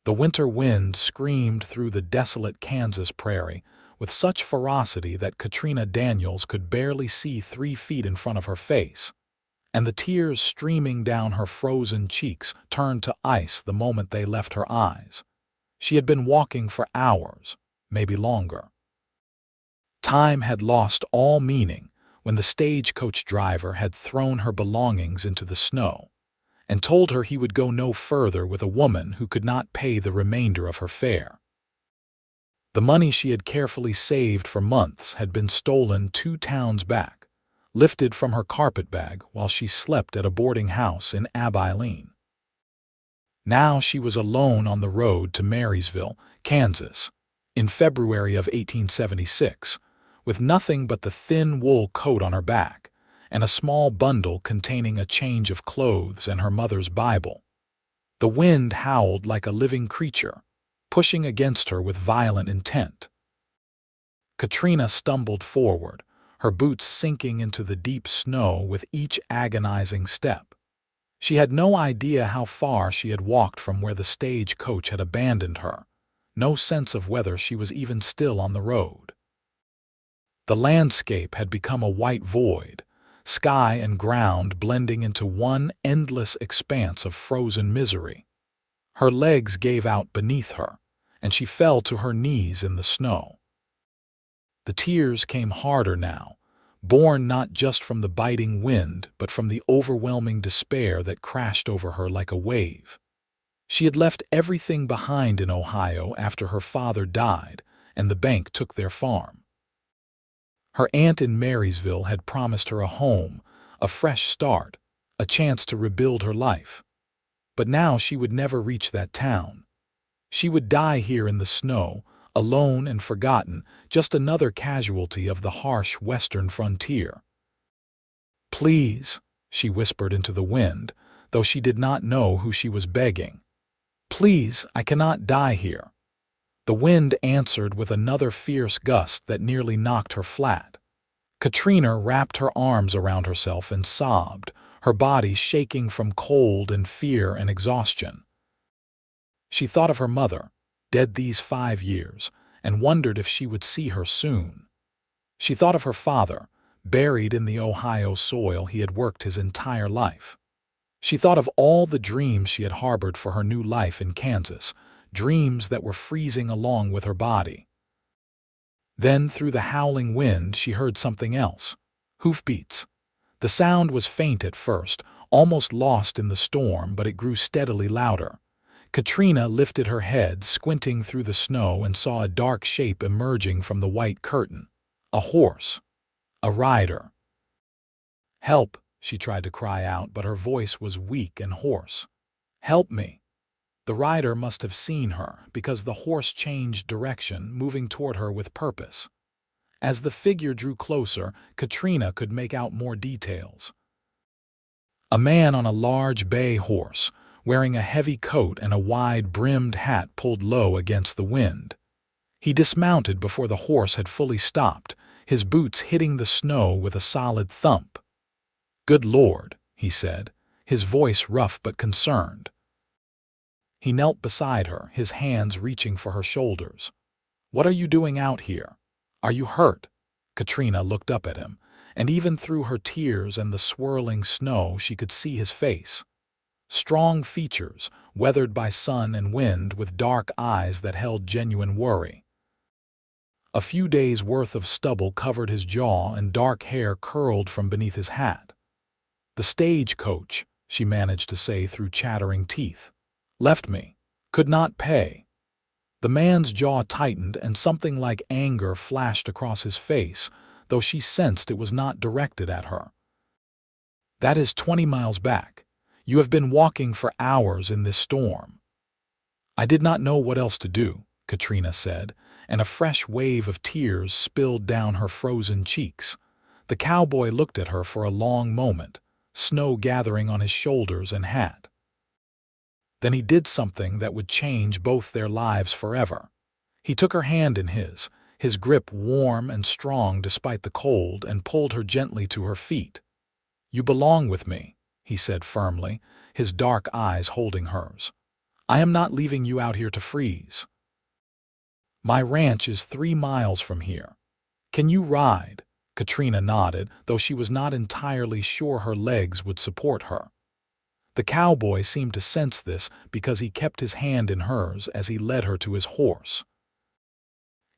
The winter wind screamed through the desolate Kansas prairie with such ferocity that Katrina Daniels could barely see 3 feet in front of her face, and the tears streaming down her frozen cheeks turned to ice the moment they left her eyes. She had been walking for hours, maybe longer. Time had lost all meaning when the stagecoach driver had thrown her belongings into the snow and told her he would go no further with a woman who could not pay the remainder of her fare. The money she had carefully saved for months had been stolen 2 towns back, lifted from her carpetbag while she slept at a boarding house in Abilene. Now she was alone on the road to Marysville, Kansas, in February of 1876, with nothing but the thin wool coat on her back and a small bundle containing a change of clothes and her mother's Bible. The wind howled like a living creature, pushing against her with violent intent. Katrina stumbled forward, her boots sinking into the deep snow with each agonizing step. She had no idea how far she had walked from where the stagecoach had abandoned her, no sense of whether she was even still on the road. The landscape had become a white void, sky and ground blending into one endless expanse of frozen misery. Her legs gave out beneath her, and she fell to her knees in the snow. The tears came harder now, born not just from the biting wind but from the overwhelming despair that crashed over her like a wave. She had left everything behind in Ohio after her father died and the bank took their farm. Her aunt in Marysville had promised her a home, a fresh start, a chance to rebuild her life. But now she would never reach that town. She would die here in the snow, alone and forgotten, just another casualty of the harsh western frontier. "Please," she whispered into the wind, though she did not know who she was begging. "Please, I cannot die here." The wind answered with another fierce gust that nearly knocked her flat. Katrina wrapped her arms around herself and sobbed, her body shaking from cold and fear and exhaustion. She thought of her mother, dead these 5 years, and wondered if she would see her soon. She thought of her father, buried in the Ohio soil he had worked his entire life. She thought of all the dreams she had harbored for her new life in Kansas, dreams that were freezing along with her body. Then, through the howling wind, she heard something else. Hoofbeats. The sound was faint at first, almost lost in the storm, but it grew steadily louder. Katrina lifted her head, squinting through the snow, and saw a dark shape emerging from the white curtain. A horse. A rider. "Help!" she tried to cry out, but her voice was weak and hoarse. "Help me!" The rider must have seen her, because the horse changed direction, moving toward her with purpose. As the figure drew closer, Katrina could make out more details. A man on a large bay horse, wearing a heavy coat and a wide-brimmed hat pulled low against the wind. He dismounted before the horse had fully stopped, his boots hitting the snow with a solid thump. "Good Lord," he said, his voice rough but concerned. He knelt beside her, his hands reaching for her shoulders. "What are you doing out here? Are you hurt?" Katrina looked up at him, and even through her tears and the swirling snow she could see his face. Strong features, weathered by sun and wind, with dark eyes that held genuine worry. A few days' worth of stubble covered his jaw and dark hair curled from beneath his hat. "The stagecoach," she managed to say through chattering teeth. "Left me. Could not pay." The man's jaw tightened and something like anger flashed across his face, though she sensed it was not directed at her. "That is 20 miles back. You have been walking for hours in this storm." "I did not know what else to do," Katrina said, and a fresh wave of tears spilled down her frozen cheeks. The cowboy looked at her for a long moment, snow gathering on his shoulders and hat. Then he did something that would change both their lives forever. He took her hand in his grip warm and strong despite the cold, and pulled her gently to her feet. "You belong with me," he said firmly, his dark eyes holding hers. I am not leaving you out here to freeze. My ranch is 3 miles from here. Can you ride? Katrina nodded, though she was not entirely sure her legs would support her. The cowboy seemed to sense this because he kept his hand in hers as he led her to his horse.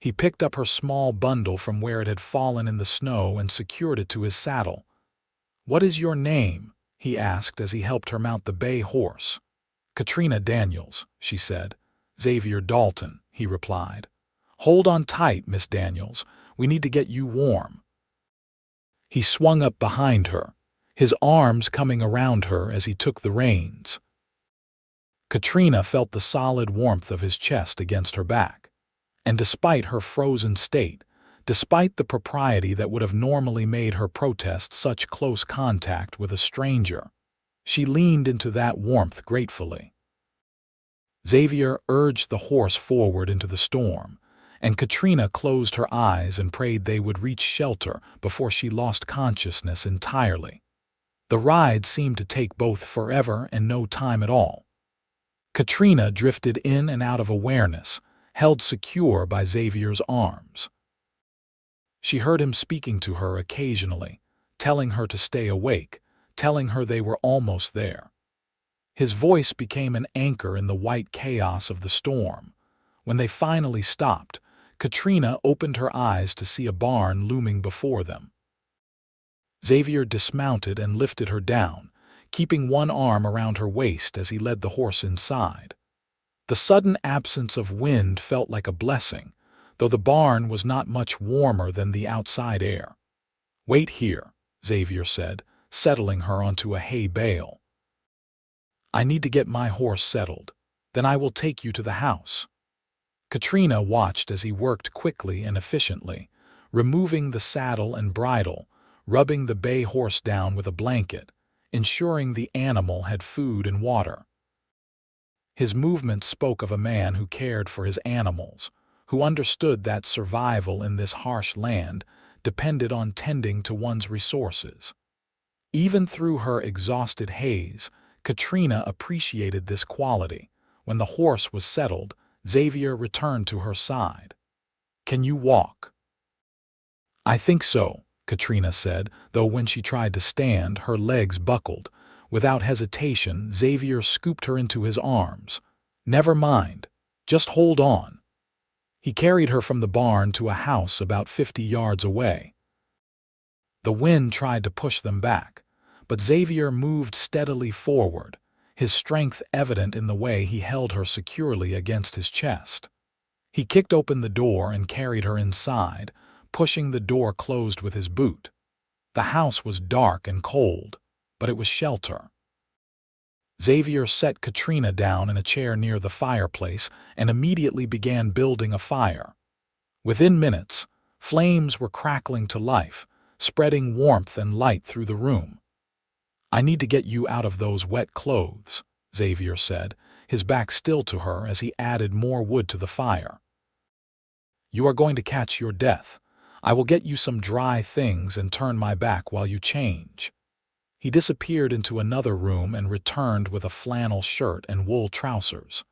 He picked up her small bundle from where it had fallen in the snow and secured it to his saddle. "What is your name?" he asked as he helped her mount the bay horse. "Katrina Daniels," she said. "Xavier Dalton," he replied. "Hold on tight, Miss Daniels. We need to get you warm." He swung up behind her, his arms coming around her as he took the reins. Katrina felt the solid warmth of his chest against her back. And despite her frozen state, despite the propriety that would have normally made her protest such close contact with a stranger, she leaned into that warmth gratefully. Xavier urged the horse forward into the storm, and Katrina closed her eyes and prayed they would reach shelter before she lost consciousness entirely. The ride seemed to take both forever and no time at all. Katrina drifted in and out of awareness, held secure by Xavier's arms. She heard him speaking to her occasionally, telling her to stay awake, telling her they were almost there. His voice became an anchor in the white chaos of the storm. When they finally stopped, Katrina opened her eyes to see a barn looming before them. Xavier dismounted and lifted her down, keeping one arm around her waist as he led the horse inside. The sudden absence of wind felt like a blessing, though the barn was not much warmer than the outside air. "Wait here," Xavier said, settling her onto a hay bale. "I need to get my horse settled. Then I will take you to the house." Katrina watched as he worked quickly and efficiently, removing the saddle and bridle, rubbing the bay horse down with a blanket, ensuring the animal had food and water. His movements spoke of a man who cared for his animals, who understood that survival in this harsh land depended on tending to one's resources. Even through her exhausted haze, Katrina appreciated this quality. When the horse was settled, Xavier returned to her side. "Can you walk?" "I think so," Katrina said, though when she tried to stand, her legs buckled. Without hesitation, Xavier scooped her into his arms. "Never mind. Just hold on." He carried her from the barn to a house about 50 yards away. The wind tried to push them back, but Xavier moved steadily forward, his strength evident in the way he held her securely against his chest. He kicked open the door and carried her inside, pushing the door closed with his boot. The house was dark and cold, but it was shelter. Xavier set Katrina down in a chair near the fireplace and immediately began building a fire. Within minutes, flames were crackling to life, spreading warmth and light through the room. "I need to get you out of those wet clothes," Xavier said, his back still to her as he added more wood to the fire. "You are going to catch your death. I will get you some dry things and turn my back while you change." He disappeared into another room and returned with a flannel shirt and wool trousers.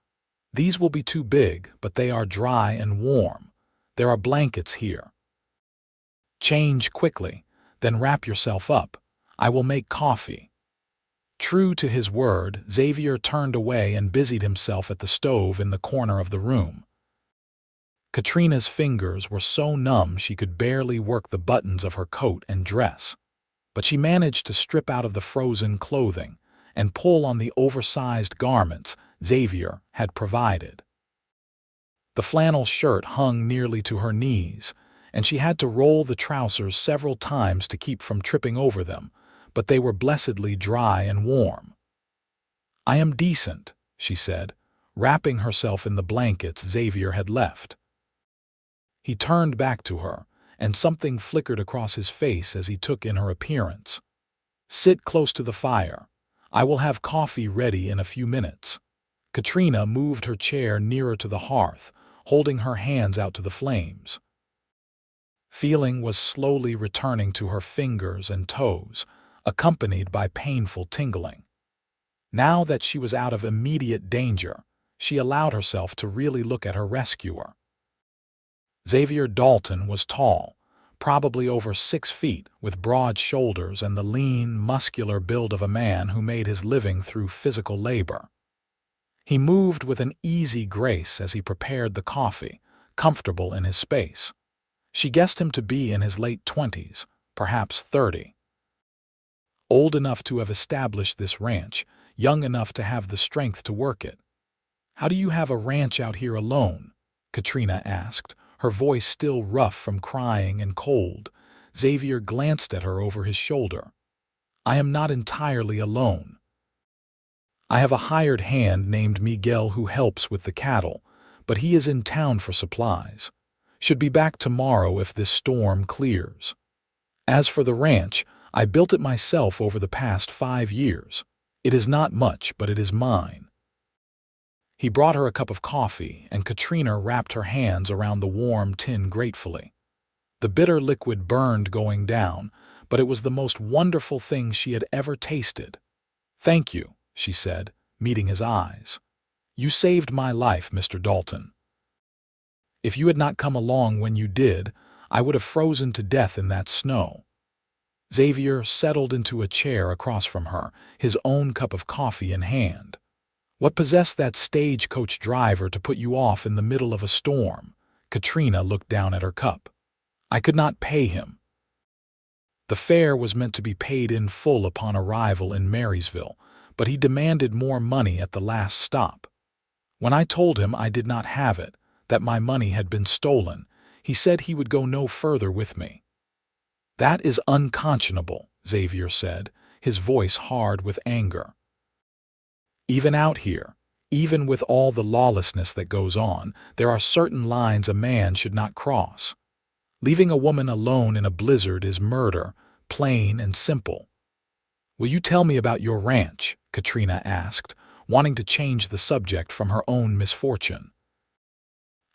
"These will be too big, but they are dry and warm. There are blankets here. Change quickly, then wrap yourself up. I will make coffee." True to his word, Xavier turned away and busied himself at the stove in the corner of the room. Katrina's fingers were so numb she could barely work the buttons of her coat and dress. But she managed to strip out of the frozen clothing and pull on the oversized garments Xavier had provided. The flannel shirt hung nearly to her knees, and she had to roll the trousers several times to keep from tripping over them, but they were blessedly dry and warm. "I am decent," she said, wrapping herself in the blankets Xavier had left. He turned back to her, and something flickered across his face as he took in her appearance. "Sit close to the fire. I will have coffee ready in a few minutes." Katrina moved her chair nearer to the hearth, holding her hands out to the flames. Feeling was slowly returning to her fingers and toes, accompanied by painful tingling. Now that she was out of immediate danger, she allowed herself to really look at her rescuer. Xavier Dalton was tall, probably over 6 feet, with broad shoulders and the lean, muscular build of a man who made his living through physical labor. He moved with an easy grace as he prepared the coffee, comfortable in his space. She guessed him to be in his late 20s, perhaps 30. Old enough to have established this ranch, young enough to have the strength to work it. "How do you have a ranch out here alone?" Katrina asked, her voice still rough from crying and cold. Xavier glanced at her over his shoulder. "I am not entirely alone. I have a hired hand named Miguel who helps with the cattle, but he is in town for supplies. Should be back tomorrow if this storm clears. As for the ranch, I built it myself over the past 5 years. It is not much, but it is mine." He brought her a cup of coffee, and Katrina wrapped her hands around the warm tin gratefully. The bitter liquid burned going down, but it was the most wonderful thing she had ever tasted. "Thank you," she said, meeting his eyes. "You saved my life, Mr. Dalton. If you had not come along when you did, I would have frozen to death in that snow." Xavier settled into a chair across from her, his own cup of coffee in hand. "What possessed that stagecoach driver to put you off in the middle of a storm?" Katrina looked down at her cup. "I could not pay him. The fare was meant to be paid in full upon arrival in Marysville, but he demanded more money at the last stop. When I told him I did not have it, that my money had been stolen, he said he would go no further with me." "That is unconscionable," Xavier said, his voice hard with anger. "Even out here, even with all the lawlessness that goes on, there are certain lines a man should not cross. Leaving a woman alone in a blizzard is murder, plain and simple." "Will you tell me about your ranch?" Katrina asked, wanting to change the subject from her own misfortune.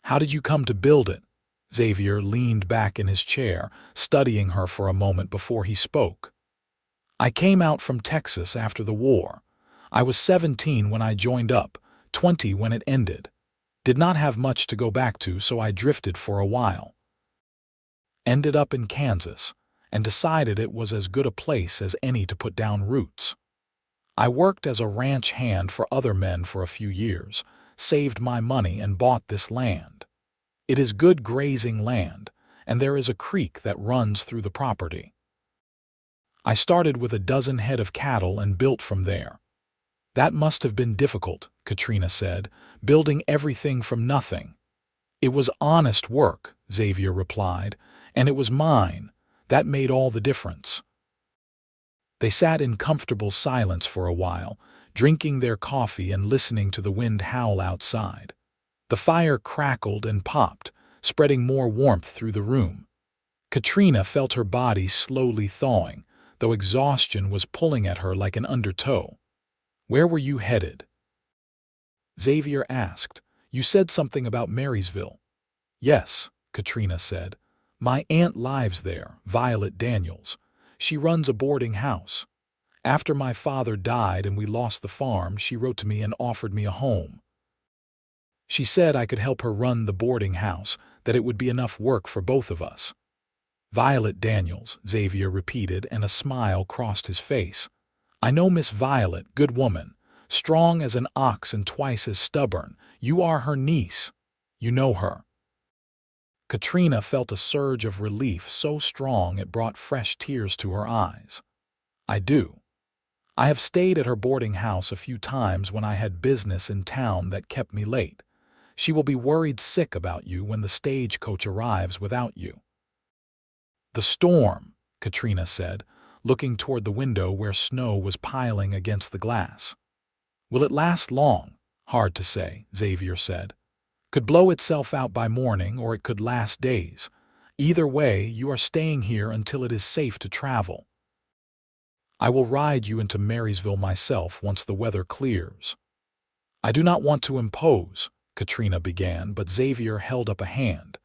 "How did you come to build it?" Xavier leaned back in his chair, studying her for a moment before he spoke. "I came out from Texas after the war. I was 17 when I joined up, 20 when it ended. Did not have much to go back to, so I drifted for a while. Ended up in Kansas, and decided it was as good a place as any to put down roots. I worked as a ranch hand for other men for a few years, saved my money and bought this land. It is good grazing land, and there is a creek that runs through the property. I started with a dozen head of cattle and built from there." "That must have been difficult," Katrina said, "building everything from nothing." "It was honest work," Xavier replied, "and it was mine. That made all the difference." They sat in comfortable silence for a while, drinking their coffee and listening to the wind howl outside. The fire crackled and popped, spreading more warmth through the room. Katrina felt her body slowly thawing, though exhaustion was pulling at her like an undertow. "Where were you headed?" Xavier asked. "You said something about Marysville." "Yes," Katrina said. "My aunt lives there, Violet Daniels. She runs a boarding house. After my father died and we lost the farm, she wrote to me and offered me a home. She said I could help her run the boarding house, that it would be enough work for both of us." "Violet Daniels," Xavier repeated, and a smile crossed his face. "I know Miss Violet, good woman, strong as an ox and twice as stubborn. You are her niece. You know her." Katrina felt a surge of relief so strong it brought fresh tears to her eyes. "I do. I have stayed at her boarding house a few times when I had business in town that kept me late. She will be worried sick about you when the stagecoach arrives without you." "The storm," Katrina said, looking toward the window where snow was piling against the glass. "Will it last long?" "Hard to say," Xavier said. "Could blow itself out by morning, or it could last days. Either way, you are staying here until it is safe to travel. I will ride you into Marysville myself once the weather clears." "I do not want to impose," Katrina began, but Xavier held up a hand.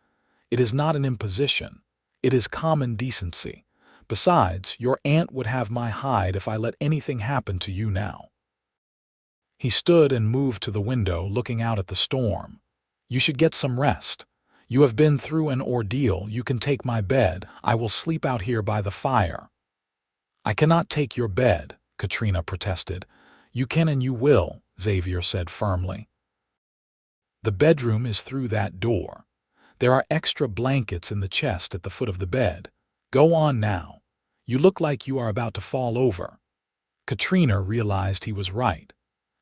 "It is not an imposition. It is common decency. Besides, your aunt would have my hide if I let anything happen to you now." He stood and moved to the window, looking out at the storm. "You should get some rest. You have been through an ordeal. You can take my bed. I will sleep out here by the fire." "I cannot take your bed," Katrina protested. "You can and you will," Xavier said firmly. "The bedroom is through that door. There are extra blankets in the chest at the foot of the bed. Go on now. You look like you are about to fall over." Katrina realized he was right.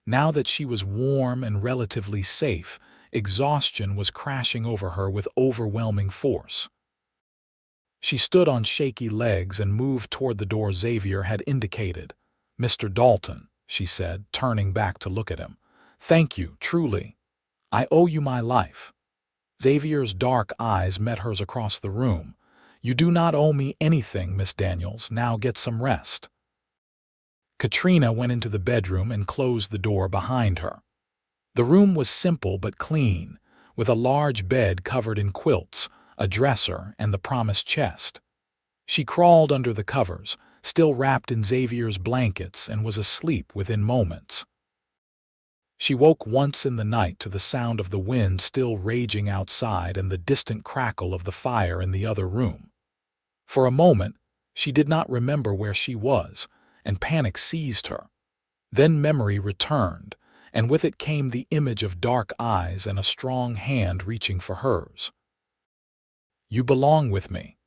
Now that she was warm and relatively safe, exhaustion was crashing over her with overwhelming force. She stood on shaky legs and moved toward the door Xavier had indicated. "Mr. Dalton," she said, turning back to look at him. "Thank you, truly. I owe you my life." Xavier's dark eyes met hers across the room. "You do not owe me anything, Miss Daniels. Now get some rest." Katrina went into the bedroom and closed the door behind her. The room was simple but clean, with a large bed covered in quilts, a dresser, and the promised chest. She crawled under the covers, still wrapped in Xavier's blankets, and was asleep within moments. She woke once in the night to the sound of the wind still raging outside and the distant crackle of the fire in the other room. For a moment, she did not remember where she was, and panic seized her. Then memory returned, and with it came the image of dark eyes and a strong hand reaching for hers. "You belong with me."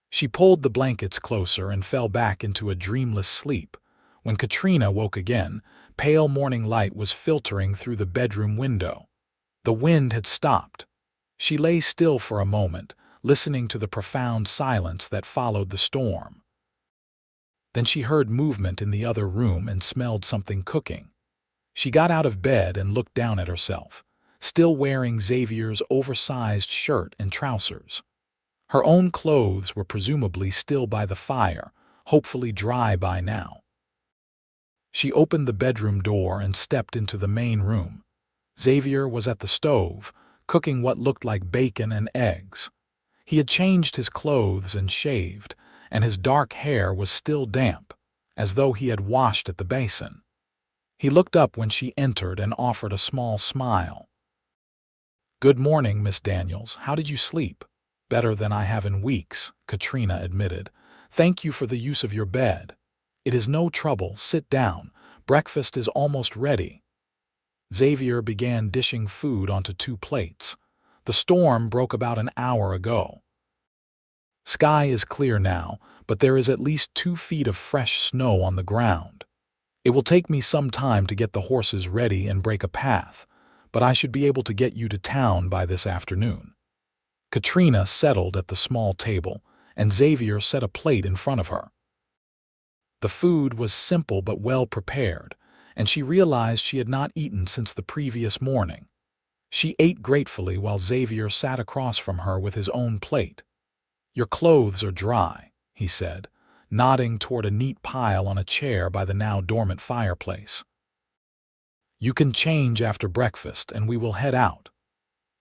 She pulled the blankets closer and fell back into a dreamless sleep. When Katrina woke again, pale morning light was filtering through the bedroom window. The wind had stopped. She lay still for a moment, listening to the profound silence that followed the storm. Then she heard movement in the other room and smelled something cooking. She got out of bed and looked down at herself, still wearing Xavier's oversized shirt and trousers. Her own clothes were presumably still by the fire, hopefully dry by now. She opened the bedroom door and stepped into the main room. Xavier was at the stove, cooking what looked like bacon and eggs. He had changed his clothes and shaved, and his dark hair was still damp, as though he had washed at the basin. He looked up when she entered and offered a small smile. "Good morning, Miss Daniels. How did you sleep?" "Better than I have in weeks," Katrina admitted. "Thank you for the use of your bed." "It is no trouble. Sit down. Breakfast is almost ready." Xavier began dishing food onto 2 plates. "The storm broke about an hour ago. Sky is clear now, but there is at least 2 feet of fresh snow on the ground. It will take me some time to get the horses ready and break a path, but I should be able to get you to town by this afternoon." Katrina settled at the small table, and Xavier set a plate in front of her. The food was simple but well prepared, and she realized she had not eaten since the previous morning. She ate gratefully while Xavier sat across from her with his own plate. "Your clothes are dry," he said, nodding toward a neat pile on a chair by the now dormant fireplace. "You can change after breakfast and we will head out."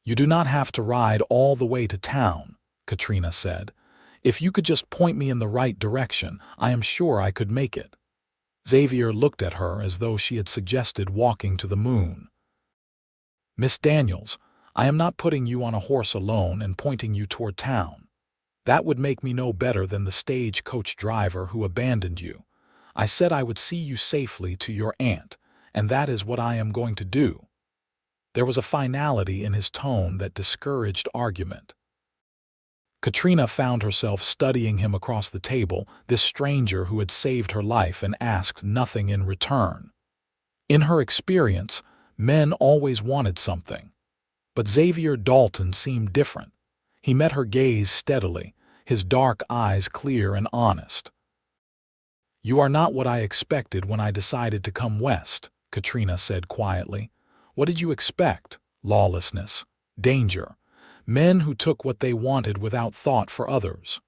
"You do not have to ride all the way to town," Katrina said. "If you could just point me in the right direction, I am sure I could make it." Xavier looked at her as though she had suggested walking to the moon. "Miss Daniels, I am not putting you on a horse alone and pointing you toward town. That would make me no better than the stagecoach driver who abandoned you. I said I would see you safely to your aunt, and that is what I am going to do." There was a finality in his tone that discouraged argument. Katrina found herself studying him across the table, this stranger who had saved her life and asked nothing in return. In her experience, men always wanted something. But Xavier Dalton seemed different. He met her gaze steadily, his dark eyes clear and honest. "You are not what I expected when I decided to come west," Katrina said quietly. "What did you expect? Lawlessness, danger, men who took what they wanted without thought for others."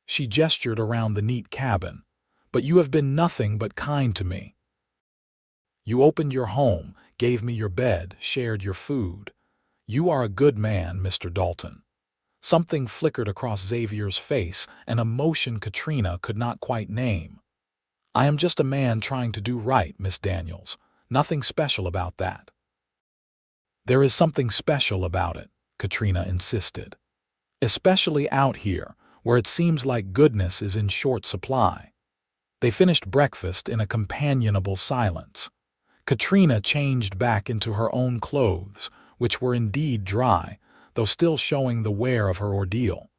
She gestured around the neat cabin. "But you have been nothing but kind to me. You opened your home, gave me your bed, shared your food. You are a good man, Mr. Dalton." Something flickered across Xavier's face, an emotion Katrina could not quite name. "I am just a man trying to do right, Miss Daniels, Nothing special about that. There is something special about it, Katrina insisted. Especially out here, where it seems like goodness is in short supply. They finished breakfast in a companionable silence. Katrina changed back into her own clothes, which were indeed dry, though still showing the wear of her ordeal.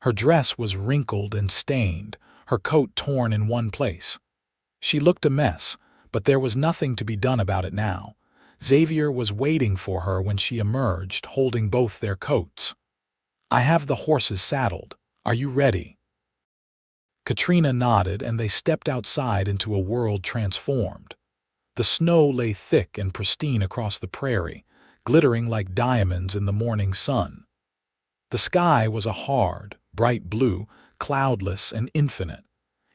Her dress was wrinkled and stained, her coat torn in one place. She looked a mess, but there was nothing to be done about it now. Xavier was waiting for her when she emerged, holding both their coats. "I have the horses saddled. Are you ready?" Katrina nodded, and they stepped outside into a world transformed. The snow lay thick and pristine across the prairie, glittering like diamonds in the morning sun. The sky was a hard, bright blue, cloudless and infinite.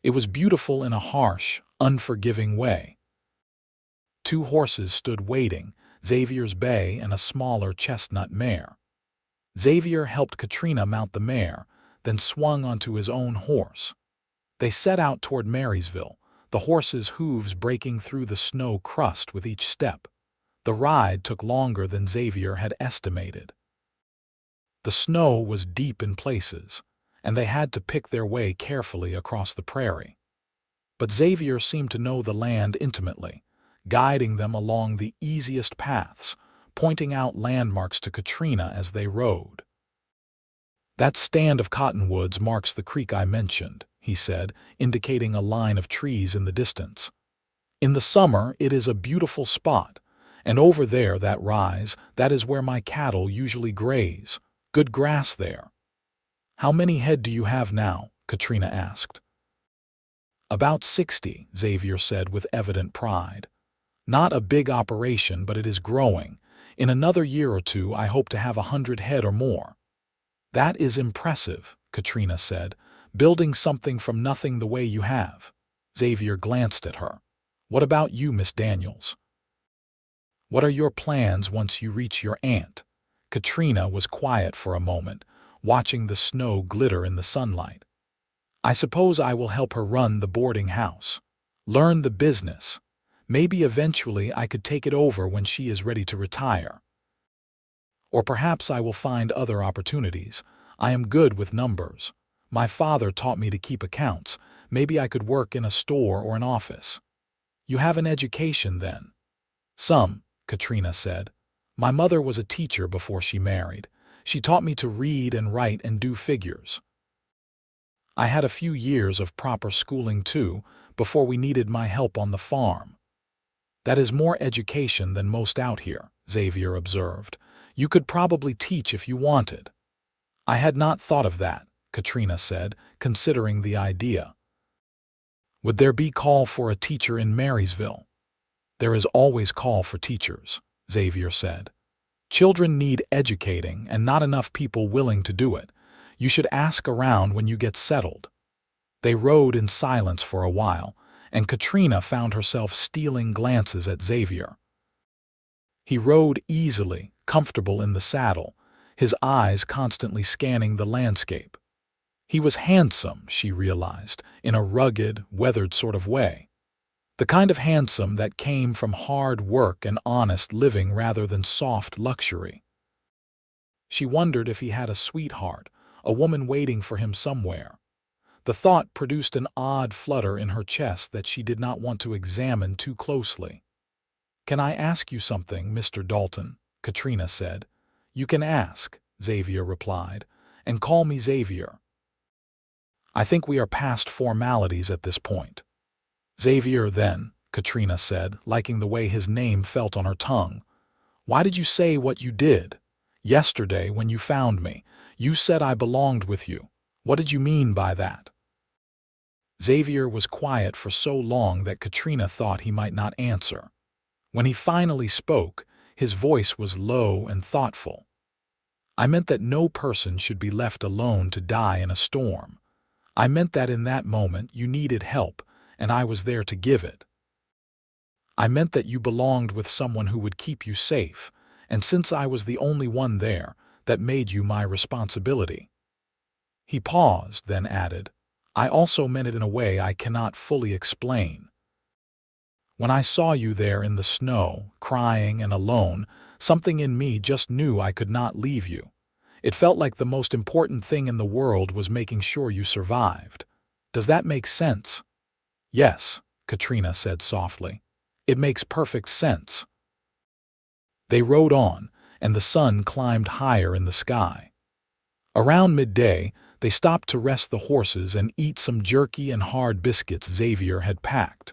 It was beautiful in a harsh, unforgiving way. Two horses stood waiting, Xavier's bay and a smaller chestnut mare. Xavier helped Katrina mount the mare, then swung onto his own horse. They set out toward Marysville, the horses' hooves breaking through the snow crust with each step. The ride took longer than Xavier had estimated. The snow was deep in places, and they had to pick their way carefully across the prairie. But Xavier seemed to know the land intimately, guiding them along the easiest paths, pointing out landmarks to Katrina as they rode. "That stand of cottonwoods marks the creek I mentioned," he said, indicating a line of trees in the distance. "In the summer it is a beautiful spot, and over there that rise, that is where my cattle usually graze. Good grass there." "How many head do you have now?" Katrina asked. "About 60, Xavier said with evident pride. "Not a big operation, but it is growing. In another year or two I hope to have 100 head or more." "That is impressive," Katrina said, "building something from nothing the way you have." Xavier glanced at her. "What about you, Miss Daniels? What are your plans once you reach your aunt?" Katrina was quiet for a moment, watching the snow glitter in the sunlight. "I suppose I will help her run the boarding house. Learn the business. Maybe eventually I could take it over when she is ready to retire. Or perhaps I will find other opportunities. I am good with numbers. My father taught me to keep accounts. Maybe I could work in a store or an office." "You have an education, then?" "Some," Katrina said. "My mother was a teacher before she married. She taught me to read and write and do figures. I had a few years of proper schooling, too, before we needed my help on the farm." "That is more education than most out here," Xavier observed. "You could probably teach if you wanted." "I had not thought of that," Katrina said, considering the idea. "Would there be call for a teacher in Marysville?" "There is always call for teachers," Xavier said. "Children need educating and not enough people willing to do it. You should ask around when you get settled." They rode in silence for a while, and Katrina found herself stealing glances at Xavier. He rode easily, comfortable in the saddle, his eyes constantly scanning the landscape. He was handsome, she realized, in a rugged, weathered sort of way. The kind of handsome that came from hard work and honest living rather than soft luxury. She wondered if he had a sweetheart, a woman waiting for him somewhere. The thought produced an odd flutter in her chest that she did not want to examine too closely. "Can I ask you something, Mr. Dalton?" Katrina said. "You can ask," Xavier replied, "and call me Xavier." "I think we are past formalities at this point." "Xavier, then," Katrina said, liking the way his name felt on her tongue. "Why did you say what you did? Yesterday, when you found me, you said I belonged with you. What did you mean by that?" Xavier was quiet for so long that Katrina thought he might not answer. When he finally spoke, his voice was low and thoughtful. "I meant that no person should be left alone to die in a storm. I meant that in that moment you needed help, and I was there to give it. I meant that you belonged with someone who would keep you safe, and since I was the only one there, that made you my responsibility." He paused, then added, "I also meant it in a way I cannot fully explain." When I saw you there in the snow, crying and alone, something in me just knew I could not leave you. It felt like the most important thing in the world was making sure you survived. Does that make sense?" "Yes," Katrina said softly. "It makes perfect sense." They rode on, and the sun climbed higher in the sky. Around midday, they stopped to rest the horses and eat some jerky and hard biscuits Xavier had packed.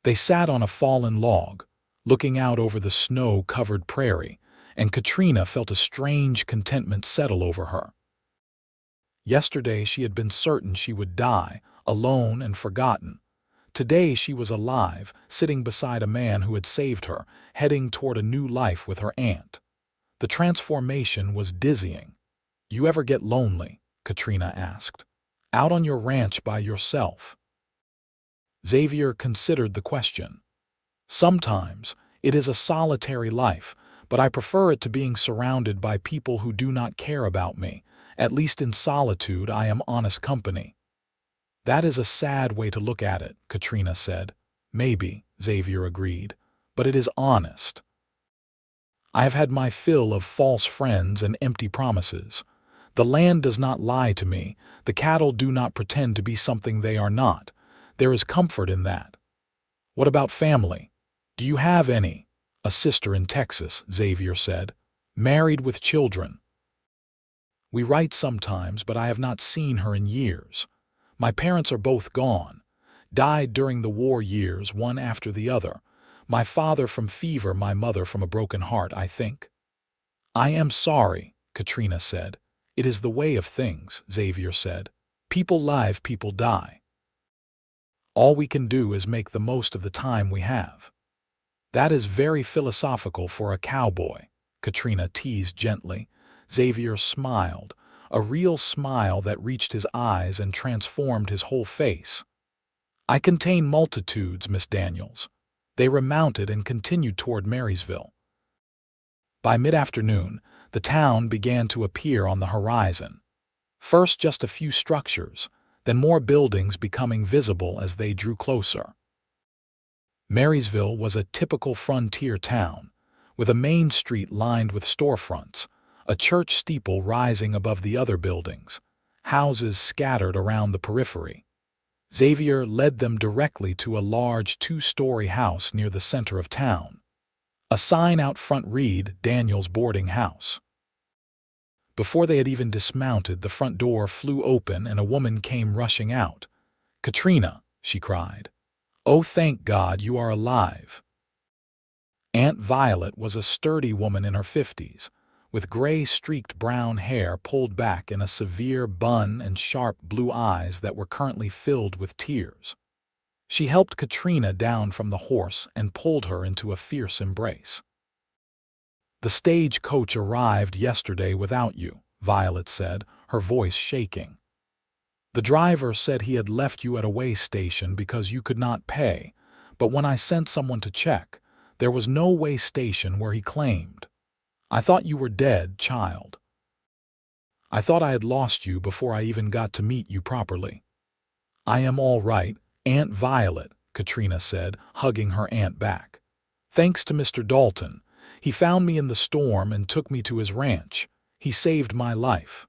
They sat on a fallen log, looking out over the snow-covered prairie, and Katrina felt a strange contentment settle over her. Yesterday she had been certain she would die, alone and forgotten. Today she was alive, sitting beside a man who had saved her, heading toward a new life with her aunt. The transformation was dizzying. "You ever get lonely?" Katrina asked. "Out on your ranch by yourself?" Xavier considered the question. "Sometimes. It is a solitary life, but I prefer it to being surrounded by people who do not care about me. At least in solitude I am honest company." "That is a sad way to look at it," Katrina said. "Maybe," Xavier agreed, "but it is honest. I have had my fill of false friends and empty promises. The land does not lie to me. The cattle do not pretend to be something they are not. There is comfort in that." "What about family? Do you have any?" "A sister in Texas," Xavier said. "Married with children. We write sometimes, but I have not seen her in years. My parents are both gone. Died during the war years, one after the other. My father from fever, my mother from a broken heart, I think." "I am sorry," Katrina said. "It is the way of things," Xavier said. "People live, people die. All we can do is make the most of the time we have." "That is very philosophical for a cowboy," Katrina teased gently. Xavier smiled, a real smile that reached his eyes and transformed his whole face. "I contain multitudes, Miss Daniels." They remounted and continued toward Marysville. By mid-afternoon, the town began to appear on the horizon. First just a few structures, then more buildings becoming visible as they drew closer. Marysville was a typical frontier town, with a main street lined with storefronts, a church steeple rising above the other buildings, houses scattered around the periphery. Xavier led them directly to a large two-story house near the center of town. A sign out front read, "Daniels Boarding House." Before they had even dismounted, the front door flew open and a woman came rushing out. "Katrina," she cried. "Oh, thank God you are alive." Aunt Violet was a sturdy woman in her 50s, with gray-streaked brown hair pulled back in a severe bun and sharp blue eyes that were currently filled with tears. She helped Katrina down from the horse and pulled her into a fierce embrace. "The stagecoach arrived yesterday without you," Violet said, her voice shaking. "The driver said he had left you at a way station because you could not pay, but when I sent someone to check, there was no way station where he claimed. I thought you were dead, child. I thought I had lost you before I even got to meet you properly." "I am all right, Aunt Violet," Katrina said, hugging her aunt back. "Thanks to Mr. Dalton. He found me in the storm and took me to his ranch. He saved my life."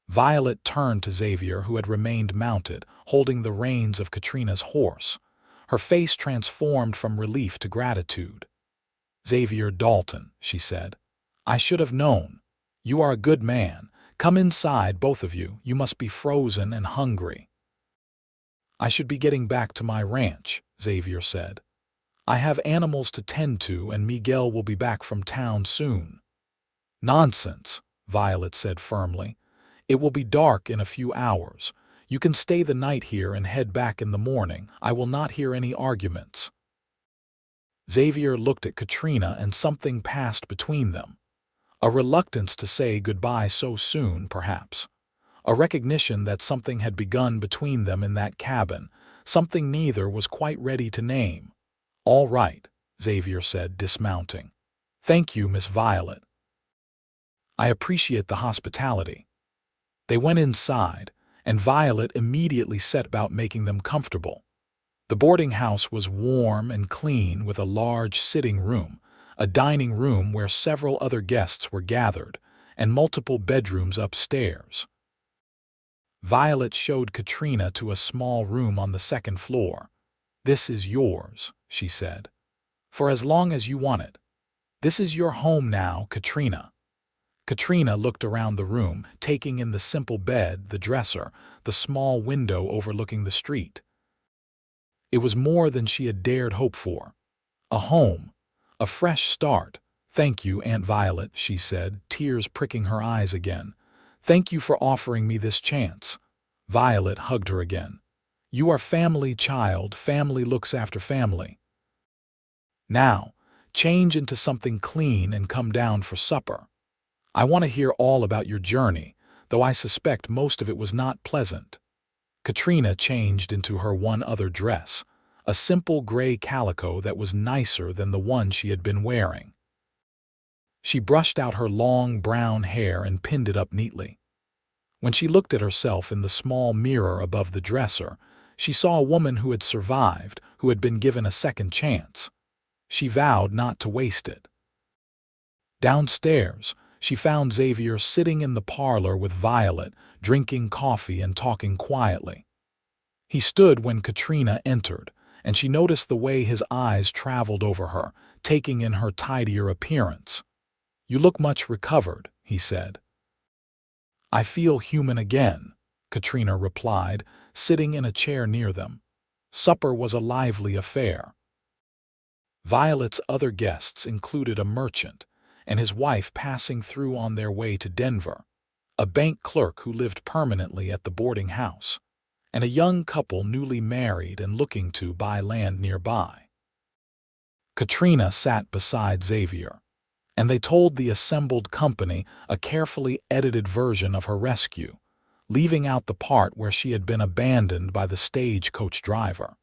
Violet turned to Xavier, who had remained mounted, holding the reins of Katrina's horse. Her face transformed from relief to gratitude. "Xavier Dalton," she said. "I should have known. You are a good man. Come inside, both of you. You must be frozen and hungry." "I should be getting back to my ranch," Xavier said. "I have animals to tend to and Miguel will be back from town soon." "Nonsense," Violet said firmly. "It will be dark in a few hours. You can stay the night here and head back in the morning. I will not hear any arguments." Xavier looked at Katrina and something passed between them. A reluctance to say goodbye so soon, perhaps. A recognition that something had begun between them in that cabin, something neither was quite ready to name. "All right," Xavier said, dismounting. "Thank you, Miss Violet. I appreciate the hospitality." They went inside, and Violet immediately set about making them comfortable. The boarding house was warm and clean with a large sitting room, a dining room where several other guests were gathered, and multiple bedrooms upstairs. Violet showed Katrina to a small room on the second floor. "This is yours," she said, "for as long as you want it. This is your home now, Katrina." Katrina looked around the room, taking in the simple bed, the dresser, the small window overlooking the street. It was more than she had dared hope for. A home, a fresh start. "Thank you, Aunt Violet," she said, tears pricking her eyes again. "Thank you for offering me this chance." Violet hugged her again. "You are family, child. Family looks after family. Now, change into something clean and come down for supper. I want to hear all about your journey, though I suspect most of it was not pleasant." Katrina changed into her one other dress, a simple gray calico that was nicer than the one she had been wearing. She brushed out her long brown hair and pinned it up neatly. When she looked at herself in the small mirror above the dresser, she saw a woman who had survived, who had been given a second chance. She vowed not to waste it. Downstairs, she found Xavier sitting in the parlor with Violet, drinking coffee and talking quietly. He stood when Katrina entered, and she noticed the way his eyes traveled over her, taking in her tidier appearance. "You look much recovered," he said. "I feel human again," Katrina replied, sitting in a chair near them. Supper was a lively affair. Violet's other guests included a merchant and his wife passing through on their way to Denver, a bank clerk who lived permanently at the boarding house, and a young couple newly married and looking to buy land nearby. Katrina sat beside Xavier, and they told the assembled company a carefully edited version of her rescue, leaving out the part where she had been abandoned by the stagecoach driver.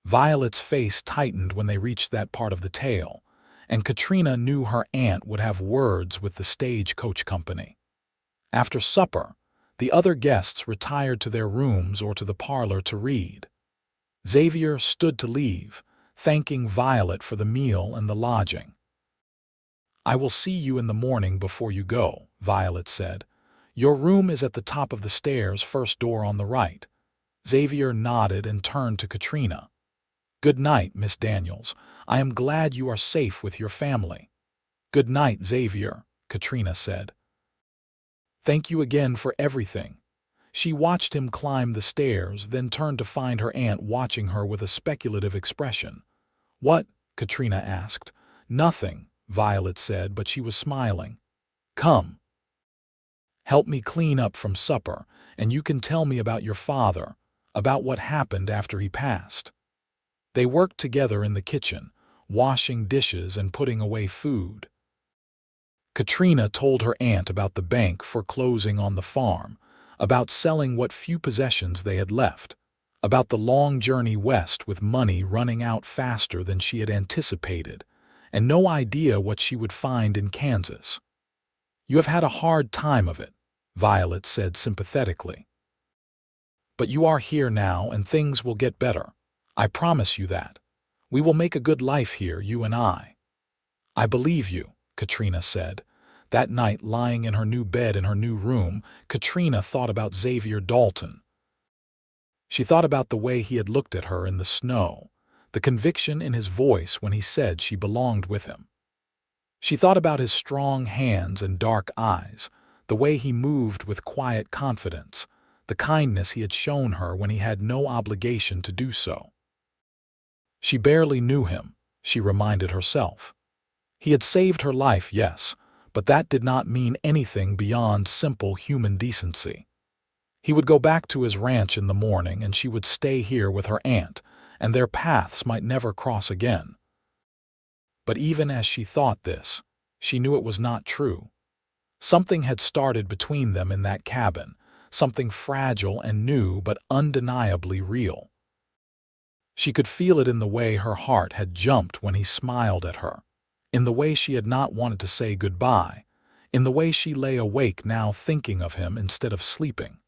Violet's face tightened when they reached that part of the tale, and Katrina knew her aunt would have words with the stagecoach company. After supper, the other guests retired to their rooms or to the parlor to read. Xavier stood to leave, thanking Violet for the meal and the lodging. "I will see you in the morning before you go," Violet said. "Your room is at the top of the stairs, first door on the right." Xavier nodded and turned to Katrina. "Good night, Miss Daniels. I am glad you are safe with your family." "Good night, Xavier," Katrina said. "Thank you again for everything." She watched him climb the stairs, then turned to find her aunt watching her with a speculative expression. "What?" Katrina asked. "Nothing," Violet said, but she was smiling. "Come. Help me clean up from supper, and you can tell me about your father, about what happened after he passed." They worked together in the kitchen, washing dishes and putting away food. Katrina told her aunt about the bank foreclosing on the farm, about selling what few possessions they had left, about the long journey west with money running out faster than she had anticipated, and no idea what she would find in Kansas. "You have had a hard time of it," Violet said sympathetically. "But you are here now and things will get better. I promise you that. We will make a good life here, you and I." "I believe you," Katrina said. That night, lying in her new bed in her new room, Katrina thought about Xavier Dalton. She thought about the way he had looked at her in the snow, the conviction in his voice when he said she belonged with him. She thought about his strong hands and dark eyes, the way he moved with quiet confidence, the kindness he had shown her when he had no obligation to do so. She barely knew him, she reminded herself. He had saved her life, yes, but that did not mean anything beyond simple human decency. He would go back to his ranch in the morning and she would stay here with her aunt, and their paths might never cross again. But even as she thought this, she knew it was not true. Something had started between them in that cabin, something fragile and new but undeniably real. She could feel it in the way her heart had jumped when he smiled at her, in the way she had not wanted to say goodbye, in the way she lay awake now thinking of him instead of sleeping.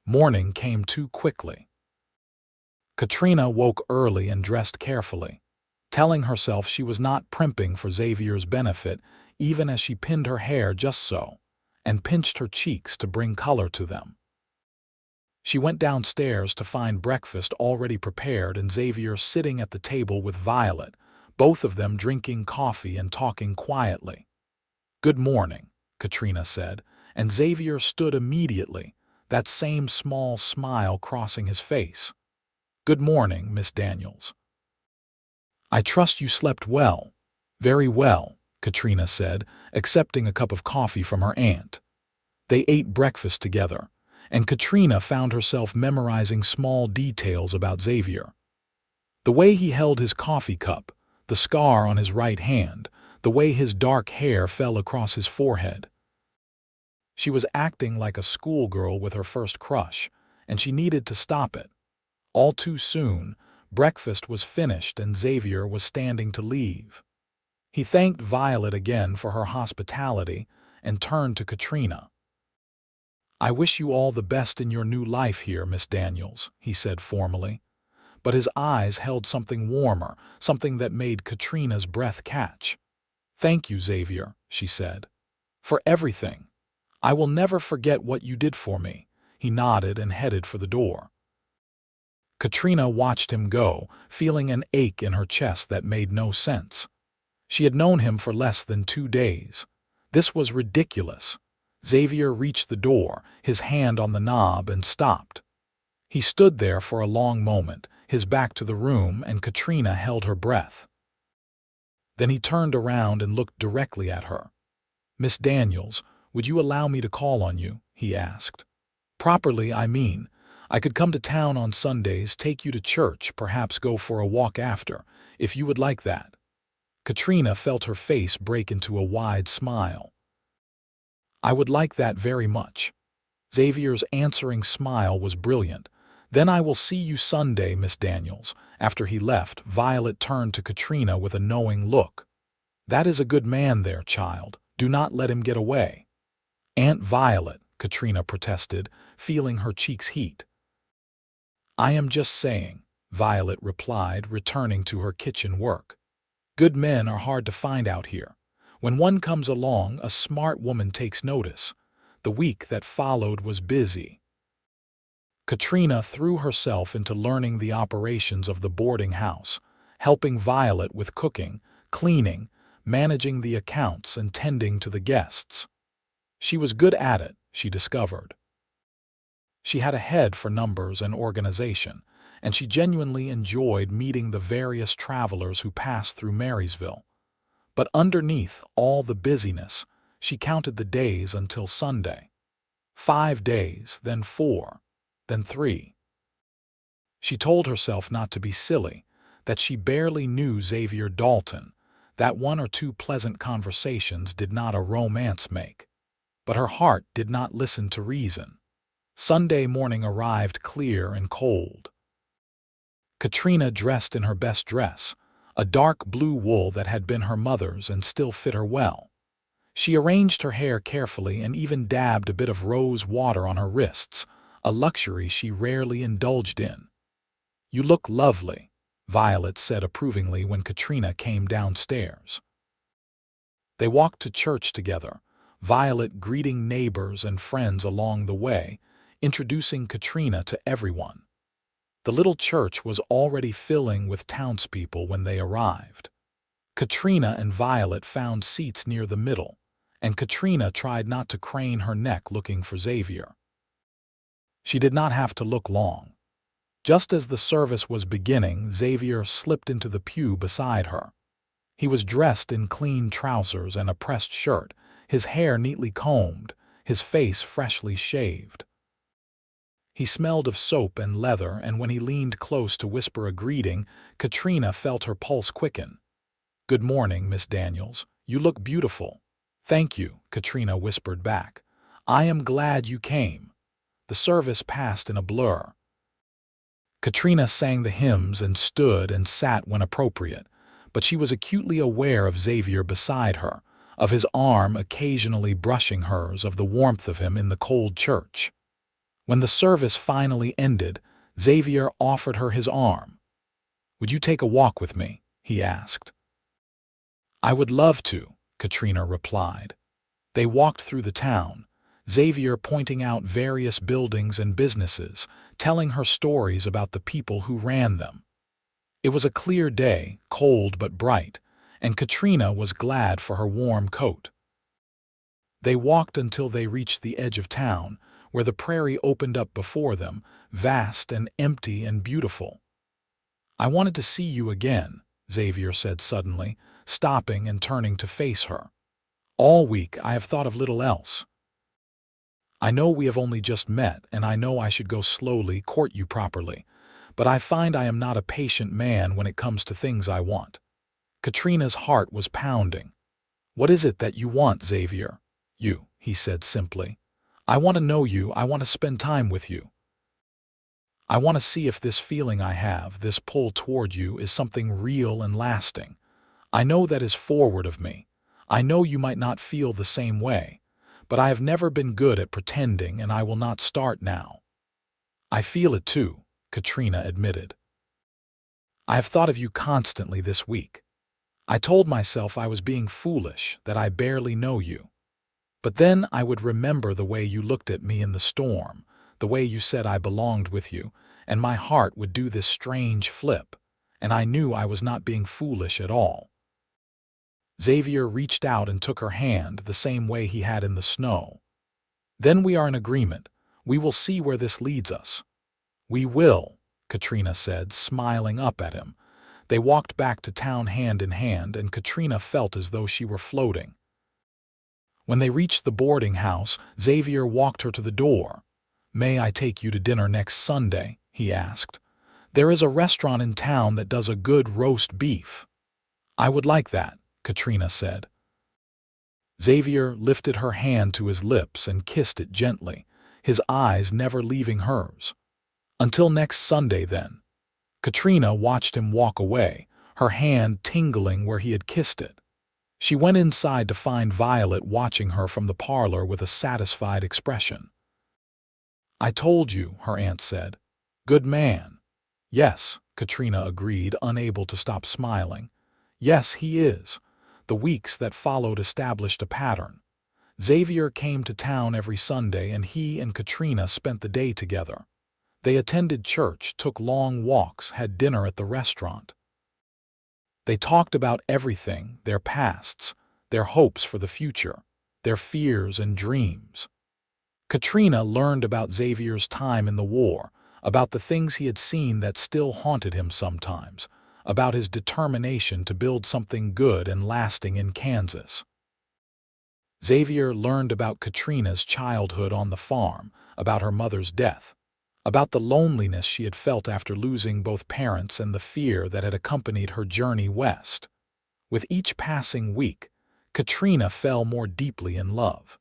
Morning came too quickly. Katrina woke early and dressed carefully, telling herself she was not primping for Xavier's benefit, even as she pinned her hair just so, and pinched her cheeks to bring color to them. She went downstairs to find breakfast already prepared and Xavier sitting at the table with Violet, both of them drinking coffee and talking quietly. "Good morning," Katrina said, and Xavier stood immediately, that same small smile crossing his face. "Good morning, Miss Daniels." "I trust you slept well." "Very well," Katrina said, accepting a cup of coffee from her aunt. They ate breakfast together, and Katrina found herself memorizing small details about Xavier. The way he held his coffee cup, the scar on his right hand, the way his dark hair fell across his forehead. She was acting like a schoolgirl with her first crush, and she needed to stop it. All too soon, breakfast was finished and Xavier was standing to leave. He thanked Violet again for her hospitality and turned to Katrina. "I wish you all the best in your new life here, Miss Daniels," he said formally. But his eyes held something warmer, something that made Katrina's breath catch. "Thank you, Xavier," she said, "for everything. I will never forget what you did for me." He nodded and headed for the door. Katrina watched him go, feeling an ache in her chest that made no sense. She had known him for less than 2 days. This was ridiculous. Xavier reached the door, his hand on the knob, and stopped. He stood there for a long moment, his back to the room, and Katrina held her breath. Then he turned around and looked directly at her. "Miss Daniels, would you allow me to call on you?" he asked. "Properly, I mean. I could come to town on Sundays, take you to church, perhaps go for a walk after, if you would like that." Katrina felt her face break into a wide smile. "I would like that very much." Xavier's answering smile was brilliant. "Then I will see you Sunday, Miss Daniels." After he left, Violet turned to Katrina with a knowing look. "That is a good man there, child. Do not let him get away." "Aunt Violet," Katrina protested, feeling her cheeks heat. "I am just saying," Violet replied, returning to her kitchen work. "Good men are hard to find out here. When one comes along, a smart woman takes notice." The week that followed was busy. Katrina threw herself into learning the operations of the boarding house, helping Violet with cooking, cleaning, managing the accounts, and tending to the guests. She was good at it, she discovered. She had a head for numbers and organization, and she genuinely enjoyed meeting the various travelers who passed through Marysville. But underneath all the busyness, she counted the days until Sunday. 5 days, then 4, then 3. She told herself not to be silly, that she barely knew Xavier Dalton, that 1 or 2 pleasant conversations did not a romance make. But her heart did not listen to reason. Sunday morning arrived clear and cold. Katrina dressed in her best dress, a dark blue wool that had been her mother's and still fit her well. She arranged her hair carefully and even dabbed a bit of rose water on her wrists, a luxury she rarely indulged in. "You look lovely," Violet said approvingly when Katrina came downstairs. They walked to church together, Violet greeting neighbors and friends along the way, introducing Katrina to everyone. The little church was already filling with townspeople when they arrived. Katrina and Violet found seats near the middle, and Katrina tried not to crane her neck looking for Xavier. She did not have to look long. Just as the service was beginning, Xavier slipped into the pew beside her. He was dressed in clean trousers and a pressed shirt, his hair neatly combed, his face freshly shaved. He smelled of soap and leather, and when he leaned close to whisper a greeting, Katrina felt her pulse quicken. "Good morning, Miss Daniels. You look beautiful." "Thank you," Katrina whispered back. "I am glad you came." The service passed in a blur. Katrina sang the hymns and stood and sat when appropriate, but she was acutely aware of Xavier beside her, of his arm occasionally brushing hers, of the warmth of him in the cold church. When the service finally ended, Xavier offered her his arm. "Would you take a walk with me?" he asked. "I would love to," Katrina replied. They walked through the town, Xavier pointing out various buildings and businesses, telling her stories about the people who ran them. It was a clear day, cold but bright, and Katrina was glad for her warm coat. They walked until they reached the edge of town, where the prairie opened up before them, vast and empty and beautiful. "I wanted to see you again," Xavier said suddenly, stopping and turning to face her. "All week I have thought of little else. I know we have only just met, and I know I should go slowly, court you properly, but I find I am not a patient man when it comes to things I want." Katrina's heart was pounding. "What is it that you want, Xavier?" "You," he said simply. "I want to know you, I want to spend time with you. I want to see if this feeling I have, this pull toward you, is something real and lasting. I know that is forward of me. I know you might not feel the same way, but I have never been good at pretending, and I will not start now." "I feel it too," Katrina admitted. "I have thought of you constantly this week. I told myself I was being foolish, that I barely know you. But then I would remember the way you looked at me in the storm, the way you said I belonged with you, and my heart would do this strange flip, and I knew I was not being foolish at all." Xavier reached out and took her hand the same way he had in the snow. "Then we are in agreement. We will see where this leads us." "We will," Katrina said, smiling up at him. They walked back to town hand in hand, and Katrina felt as though she were floating. When they reached the boarding house, Xavier walked her to the door. "May I take you to dinner next Sunday?" he asked. "There is a restaurant in town that does a good roast beef." "I would like that," Katrina said. Xavier lifted her hand to his lips and kissed it gently, his eyes never leaving hers. "Until next Sunday, then." Katrina watched him walk away, her hand tingling where he had kissed it. She went inside to find Violet watching her from the parlor with a satisfied expression. "I told you," her aunt said. "Good man." "Yes," Katrina agreed, unable to stop smiling. "Yes, he is." The weeks that followed established a pattern. Xavier came to town every Sunday, and he and Katrina spent the day together. They attended church, took long walks, had dinner at the restaurant. They talked about everything, their pasts, their hopes for the future, their fears and dreams. Katrina learned about Xavier's time in the war, about the things he had seen that still haunted him sometimes, about his determination to build something good and lasting in Kansas. Xavier learned about Katrina's childhood on the farm, about her mother's death, about the loneliness she had felt after losing both parents and the fear that had accompanied her journey west. With each passing week, Katrina fell more deeply in love.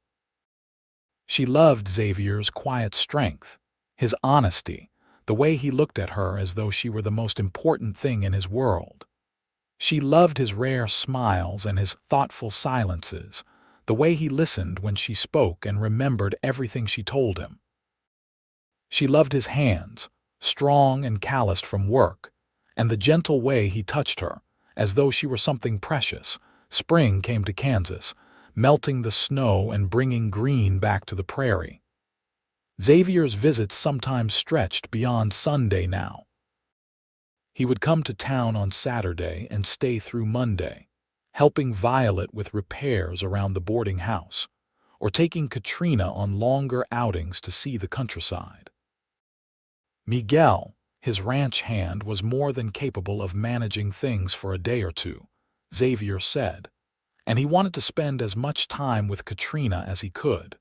She loved Xavier's quiet strength, his honesty, the way he looked at her as though she were the most important thing in his world. She loved his rare smiles and his thoughtful silences, the way he listened when she spoke and remembered everything she told him. She loved his hands, strong and calloused from work, and the gentle way he touched her, as though she were something precious. Spring came to Kansas, melting the snow and bringing green back to the prairie. Xavier's visits sometimes stretched beyond Sunday now. He would come to town on Saturday and stay through Monday, helping Violet with repairs around the boarding house, or taking Katrina on longer outings to see the countryside. Miguel, his ranch hand, was more than capable of managing things for a day or two, Xavier said, and he wanted to spend as much time with Katrina as he could.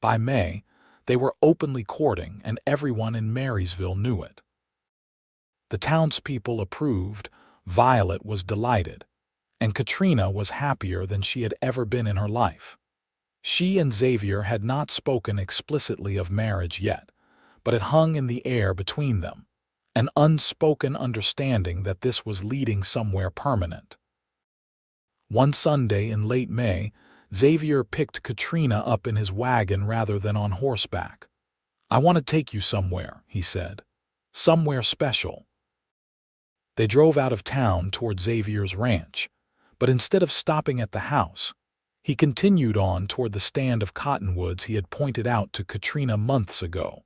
By May, they were openly courting, and everyone in Marysville knew it. The townspeople approved, Violet was delighted, and Katrina was happier than she had ever been in her life. She and Xavier had not spoken explicitly of marriage yet, but it hung in the air between them, an unspoken understanding that this was leading somewhere permanent. One Sunday in late May, Xavier picked Katrina up in his wagon rather than on horseback. "I want to take you somewhere," he said. somewhere special. They drove out of town toward Xavier's ranch, but instead of stopping at the house, he continued on toward the stand of cottonwoods he had pointed out to Katrina months ago,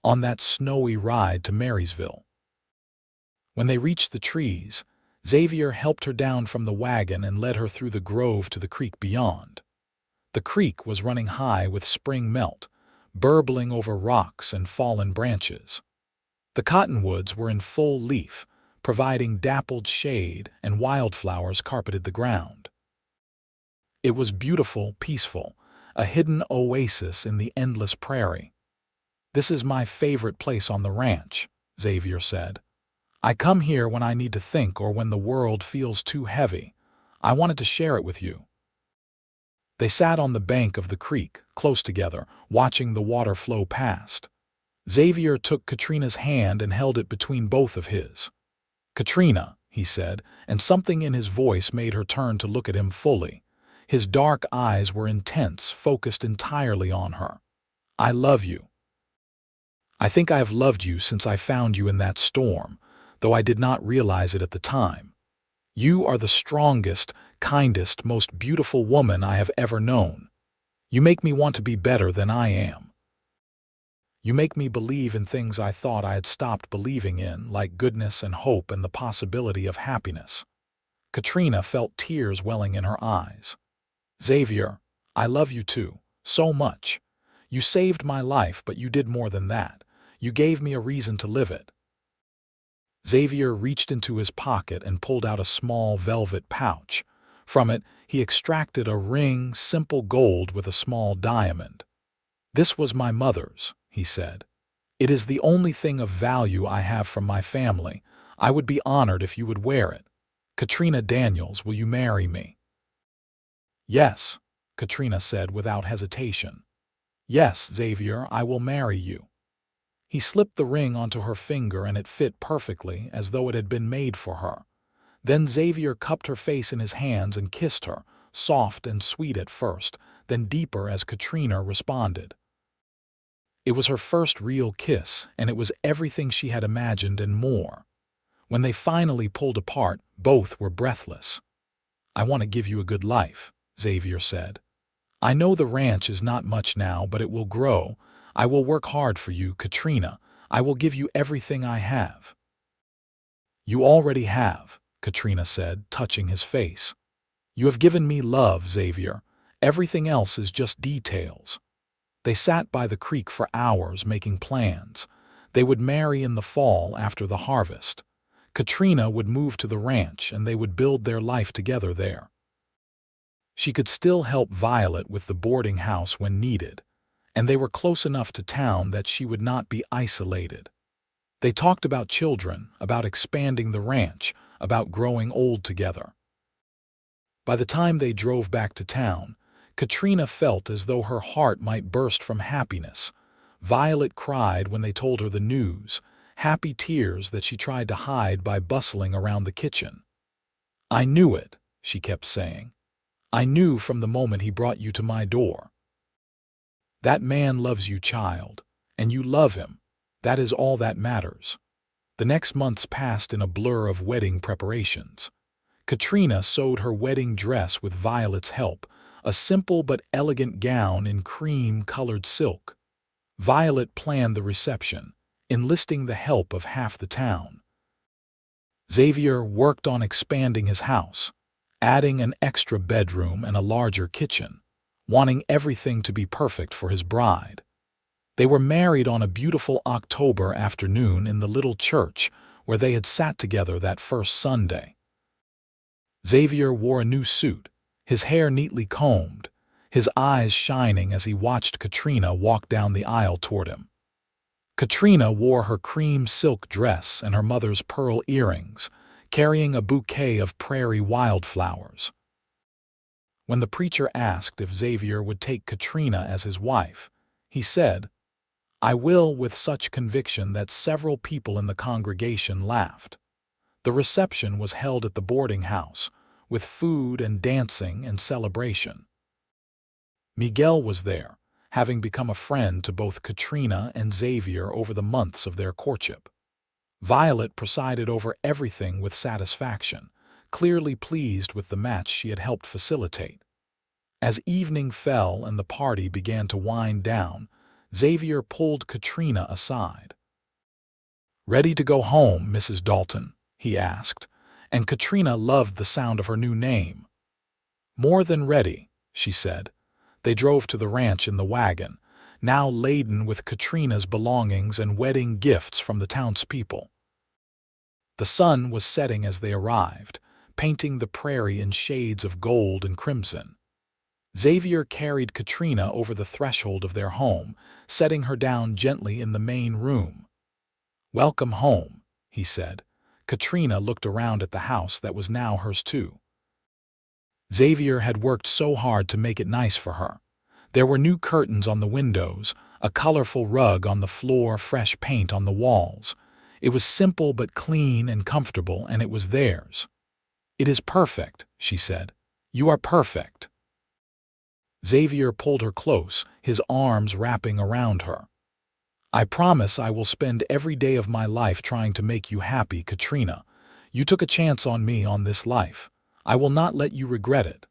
on that snowy ride to Marysville. When they reached the trees, Xavier helped her down from the wagon and led her through the grove to the creek beyond. The creek was running high with spring melt, burbling over rocks and fallen branches. The cottonwoods were in full leaf, providing dappled shade, and wildflowers carpeted the ground. It was beautiful, peaceful, a hidden oasis in the endless prairie. "This is my favorite place on the ranch," Xavier said. "I come here when I need to think or when the world feels too heavy. I wanted to share it with you." They sat on the bank of the creek, close together, watching the water flow past. Xavier took Katrina's hand and held it between both of his. "Katrina," he said, and something in his voice made her turn to look at him fully. His dark eyes were intense, focused entirely on her. "I love you. I think I have loved you since I found you in that storm, though I did not realize it at the time. You are the strongest, kindest, most beautiful woman I have ever known. You make me want to be better than I am. You make me believe in things I thought I had stopped believing in, like goodness and hope and the possibility of happiness." Katrina felt tears welling in her eyes. "Xavier, I love you too, so much. You saved my life, but you did more than that. You gave me a reason to live it." Xavier reached into his pocket and pulled out a small velvet pouch. From it, he extracted a ring, simple gold with a small diamond. "This was my mother's," he said. "It is the only thing of value I have from my family. I would be honored if you would wear it. Katrina Daniels, will you marry me?" "Yes," Katrina said without hesitation. "Yes, Xavier, I will marry you." He slipped the ring onto her finger and it fit perfectly, as though it had been made for her. Then Xavier cupped her face in his hands and kissed her, soft and sweet at first, then deeper as Katrina responded. It was her first real kiss, and it was everything she had imagined and more. When they finally pulled apart, both were breathless. "I want to give you a good life," Xavier said. "I know the ranch is not much now, but it will grow. I will work hard for you, Katrina. I will give you everything I have." "You already have," Katrina said, touching his face. "You have given me love, Xavier. Everything else is just details." They sat by the creek for hours making plans. They would marry in the fall after the harvest. Katrina would move to the ranch and they would build their life together there. She could still help Violet with the boarding house when needed, and they were close enough to town that she would not be isolated. They talked about children, about expanding the ranch, about growing old together. By the time they drove back to town, Katrina felt as though her heart might burst from happiness. Violet cried when they told her the news, happy tears that she tried to hide by bustling around the kitchen. "I knew it," she kept saying. "I knew from the moment he brought you to my door. That man loves you, child, and you love him. That is all that matters." The next months passed in a blur of wedding preparations. Katrina sewed her wedding dress with Violet's help, a simple but elegant gown in cream-colored silk. Violet planned the reception, enlisting the help of half the town. Xavier worked on expanding his house, adding an extra bedroom and a larger kitchen, wanting everything to be perfect for his bride. They were married on a beautiful October afternoon in the little church where they had sat together that first Sunday. Xavier wore a new suit, his hair neatly combed, his eyes shining as he watched Katrina walk down the aisle toward him. Katrina wore her cream silk dress and her mother's pearl earrings, carrying a bouquet of prairie wildflowers. When the preacher asked if Xavier would take Katrina as his wife, he said, "I will," with such conviction that several people in the congregation laughed. The reception was held at the boarding house, with food and dancing and celebration. Miguel was there, having become a friend to both Katrina and Xavier over the months of their courtship. Violet presided over everything with satisfaction, clearly pleased with the match she had helped facilitate. As evening fell and the party began to wind down, Xavier pulled Katrina aside. "Ready to go home, Mrs. Dalton?" he asked, and Katrina loved the sound of her new name. "More than ready," she said. They drove to the ranch in the wagon, now laden with Katrina's belongings and wedding gifts from the townspeople. The sun was setting as they arrived, painting the prairie in shades of gold and crimson. Xavier carried Katrina over the threshold of their home, setting her down gently in the main room. "Welcome home," he said. Katrina looked around at the house that was now hers too. Xavier had worked so hard to make it nice for her. There were new curtains on the windows, a colorful rug on the floor, fresh paint on the walls. It was simple but clean and comfortable, and it was theirs. "It is perfect," she said. "You are perfect." Xavier pulled her close, his arms wrapping around her. "I promise I will spend every day of my life trying to make you happy, Katrina. You took a chance on me on this life. I will not let you regret it."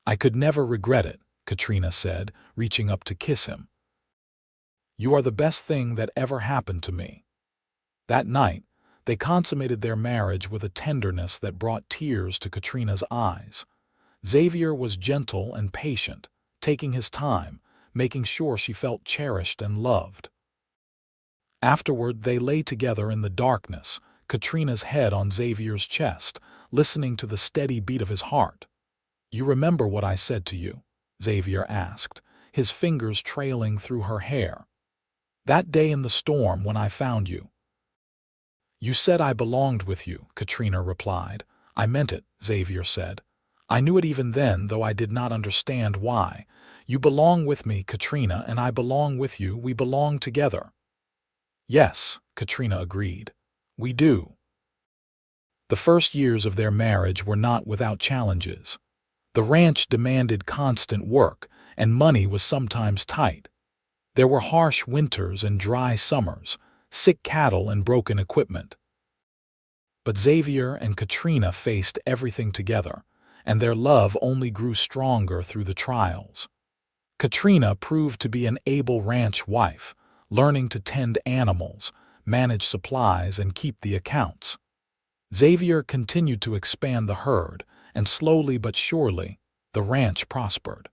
"I could never regret it," Katrina said, reaching up to kiss him. "You are the best thing that ever happened to me." That night, they consummated their marriage with a tenderness that brought tears to Katrina's eyes. Xavier was gentle and patient, taking his time, making sure she felt cherished and loved. Afterward, they lay together in the darkness, Katrina's head on Xavier's chest, listening to the steady beat of his heart. "You remember what I said to you?" Xavier asked, his fingers trailing through her hair. "That day in the storm when I found you." "You said I belonged with you," Katrina replied. "I meant it," Xavier said. "I knew it even then, though I did not understand why. You belong with me, Katrina, and I belong with you. We belong together." "Yes," Katrina agreed. "We do." The first years of their marriage were not without challenges. The ranch demanded constant work, and money was sometimes tight. There were harsh winters and dry summers, sick cattle and broken equipment. But Xavier and Katrina faced everything together, and their love only grew stronger through the trials. Katrina proved to be an able ranch wife, learning to tend animals, manage supplies, and keep the accounts. Xavier continued to expand the herd, and slowly but surely, the ranch prospered.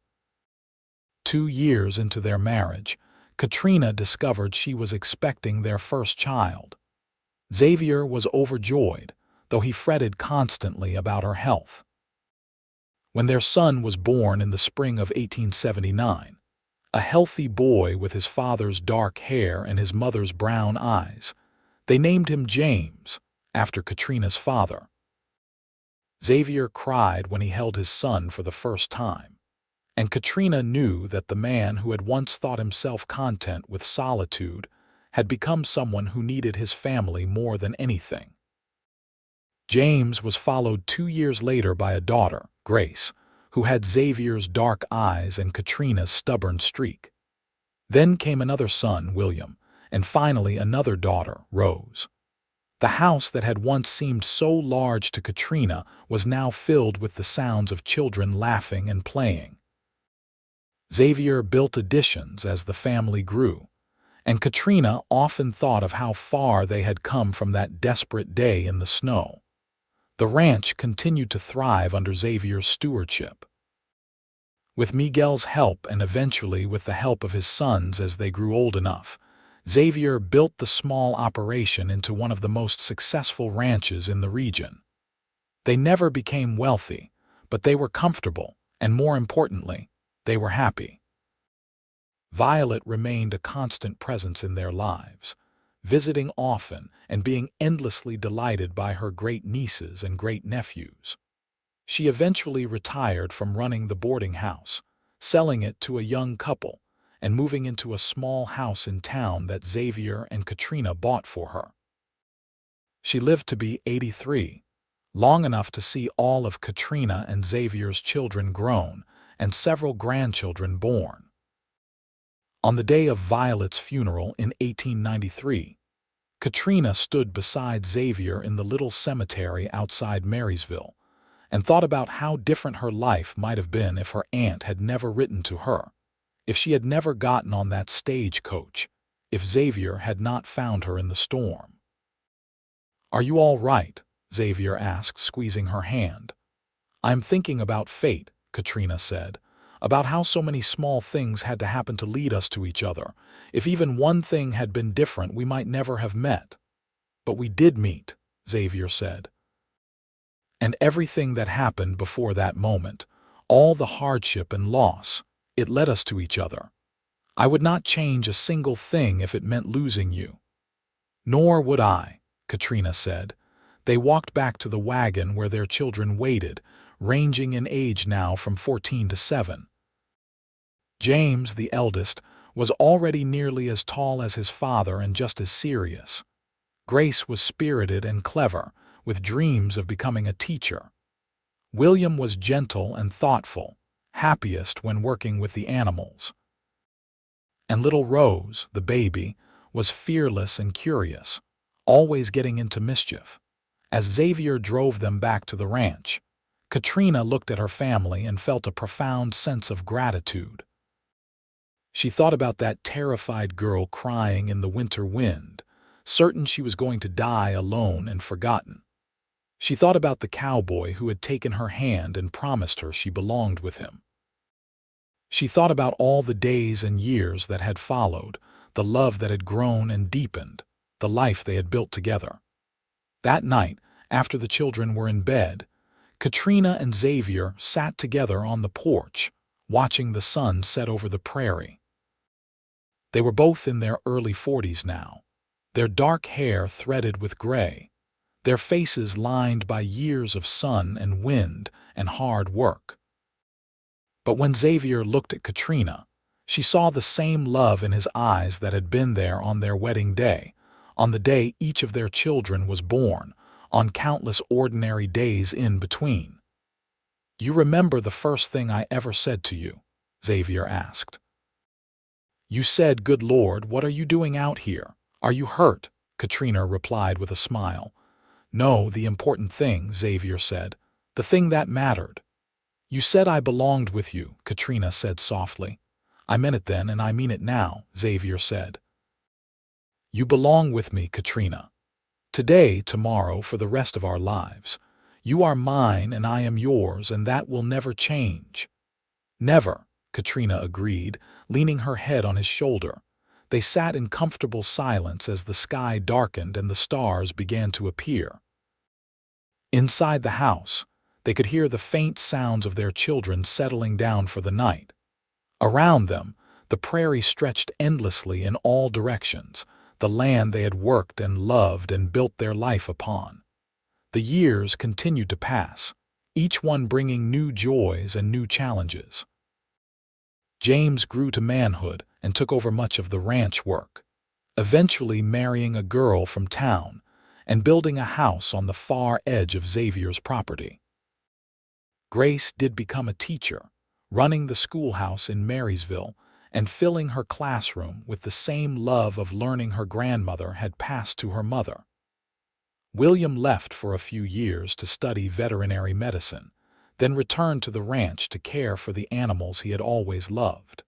2 years into their marriage, Katrina discovered she was expecting their first child. Xavier was overjoyed, though he fretted constantly about her health. When their son was born in the spring of 1879, a healthy boy with his father's dark hair and his mother's brown eyes, they named him James, after Katrina's father. Xavier cried when he held his son for the first time, and Katrina knew that the man who had once thought himself content with solitude had become someone who needed his family more than anything. James was followed 2 years later by a daughter, Grace, who had Xavier's dark eyes and Katrina's stubborn streak. Then came another son, William, and finally another daughter, Rose. The house that had once seemed so large to Katrina was now filled with the sounds of children laughing and playing. Xavier built additions as the family grew, and Katrina often thought of how far they had come from that desperate day in the snow. The ranch continued to thrive under Xavier's stewardship. With Miguel's help and eventually with the help of his sons as they grew old enough, Xavier built the small operation into one of the most successful ranches in the region. They never became wealthy, but they were comfortable, and more importantly, they were happy. Violet remained a constant presence in their lives, visiting often and being endlessly delighted by her great-nieces and great-nephews. She eventually retired from running the boarding house, selling it to a young couple, and moving into a small house in town that Xavier and Katrina bought for her. She lived to be 83, long enough to see all of Katrina and Xavier's children grown and several grandchildren born. On the day of Violet's funeral in 1893, Katrina stood beside Xavier in the little cemetery outside Marysville and thought about how different her life might have been if her aunt had never written to her, if she had never gotten on that stagecoach, if Xavier had not found her in the storm. "Are you all right?" Xavier asked, squeezing her hand. "I'm thinking about fate," Katrina said, "about how so many small things had to happen to lead us to each other. If even one thing had been different, we might never have met." "But we did meet," Xavier said. "And everything that happened before that moment, all the hardship and loss, it led us to each other. I would not change a single thing if it meant losing you." "Nor would I," Katrina said. They walked back to the wagon where their children waited, ranging in age now from 14 to 7. James, the eldest, was already nearly as tall as his father and just as serious. Grace was spirited and clever, with dreams of becoming a teacher. William was gentle and thoughtful, happiest when working with the animals. And little Rose, the baby, was fearless and curious, always getting into mischief. As Xavier drove them back to the ranch, Katrina looked at her family and felt a profound sense of gratitude. She thought about that terrified girl crying in the winter wind, certain she was going to die alone and forgotten. She thought about the cowboy who had taken her hand and promised her she belonged with him. She thought about all the days and years that had followed, the love that had grown and deepened, the life they had built together. That night, after the children were in bed, Katrina and Xavier sat together on the porch, watching the sun set over the prairie. They were both in their early 40s now, their dark hair threaded with gray, their faces lined by years of sun and wind and hard work. But when Xavier looked at Katrina, she saw the same love in his eyes that had been there on their wedding day, on the day each of their children was born, on countless ordinary days in between. "You remember the first thing I ever said to you?" Xavier asked. "You said, 'Good Lord, what are you doing out here? Are you hurt?'" Katrina replied with a smile. "No, the important thing," Xavier said, "the thing that mattered." "You said I belonged with you," Katrina said softly. "I meant it then and I mean it now," Xavier said. "You belong with me, Katrina. Today, tomorrow, for the rest of our lives. You are mine and I am yours, and that will never change." "Never," Katrina agreed, leaning her head on his shoulder. They sat in comfortable silence as the sky darkened and the stars began to appear. Inside the house, they could hear the faint sounds of their children settling down for the night. Around them, the prairie stretched endlessly in all directions, the land they had worked and loved and built their life upon. The years continued to pass, each one bringing new joys and new challenges. James grew to manhood and took over much of the ranch work, eventually marrying a girl from town and building a house on the far edge of Xavier's property. Grace did become a teacher, running the schoolhouse in Marysville and filling her classroom with the same love of learning her grandmother had passed to her mother. William left for a few years to study veterinary medicine, then returned to the ranch to care for the animals he had always loved.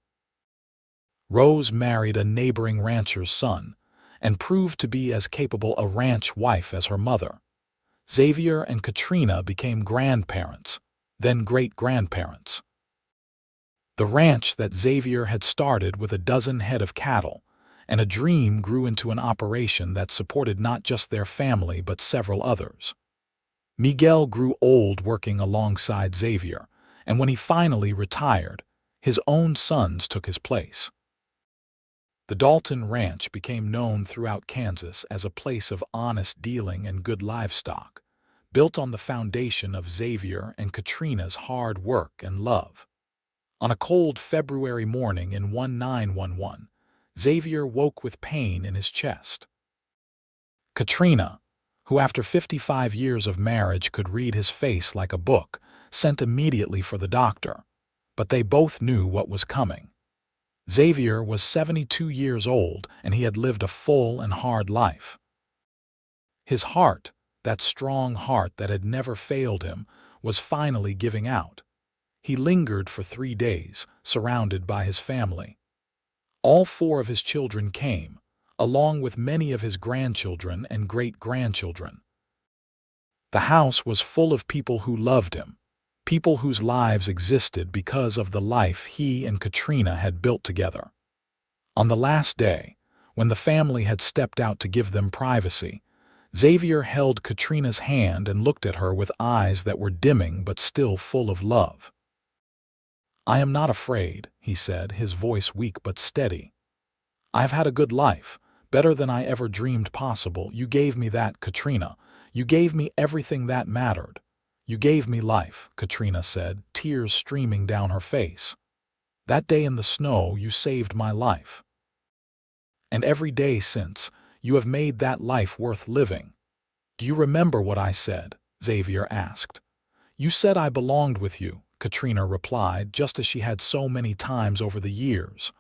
Rose married a neighboring rancher's son and proved to be as capable a ranch wife as her mother. Xavier and Katrina became grandparents, then great-grandparents. The ranch that Xavier had started with a dozen head of cattle and a dream grew into an operation that supported not just their family but several others. Miguel grew old working alongside Xavier, and when he finally retired, his own sons took his place. The Dalton Ranch became known throughout Kansas as a place of honest dealing and good livestock, built on the foundation of Xavier and Katrina's hard work and love. On a cold February morning in 1911, Xavier woke with pain in his chest. Katrina, who after 55 years of marriage could read his face like a book, sent immediately for the doctor, but they both knew what was coming. Xavier was 72 years old and he had lived a full and hard life. His heart, that strong heart that had never failed him, was finally giving out. He lingered for 3 days, surrounded by his family. All 4 of his children came, along with many of his grandchildren and great-grandchildren. The house was full of people who loved him, people whose lives existed because of the life he and Katrina had built together. On the last day, when the family had stepped out to give them privacy, Xavier held Katrina's hand and looked at her with eyes that were dimming but still full of love. "I am not afraid," he said, his voice weak but steady. "I have had a good life, better than I ever dreamed possible. You gave me that, Katrina. You gave me everything that mattered. You gave me life," Katrina said, tears streaming down her face. "That day in the snow, you saved my life. And every day since, you have made that life worth living." "Do you remember what I said?" Xavier asked. "You said I belonged with you," Katrina replied, just as she had so many times over the years.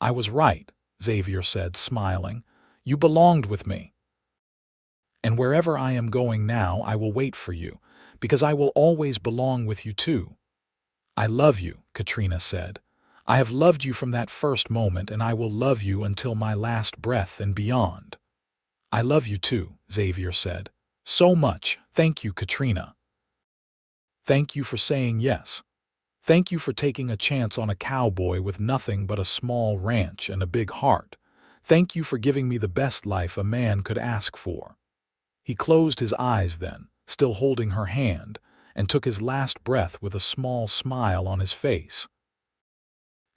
"I was right," Xavier said, smiling. "You belonged with me. And wherever I am going now, I will wait for you, because I will always belong with you too." "I love you," Katrina said. "I have loved you from that first moment, and I will love you until my last breath and beyond." "I love you too," Xavier said. "So much. Thank you, Katrina. Thank you for saying yes. Thank you for taking a chance on a cowboy with nothing but a small ranch and a big heart. Thank you for giving me the best life a man could ask for." He closed his eyes then, still holding her hand, and took his last breath with a small smile on his face.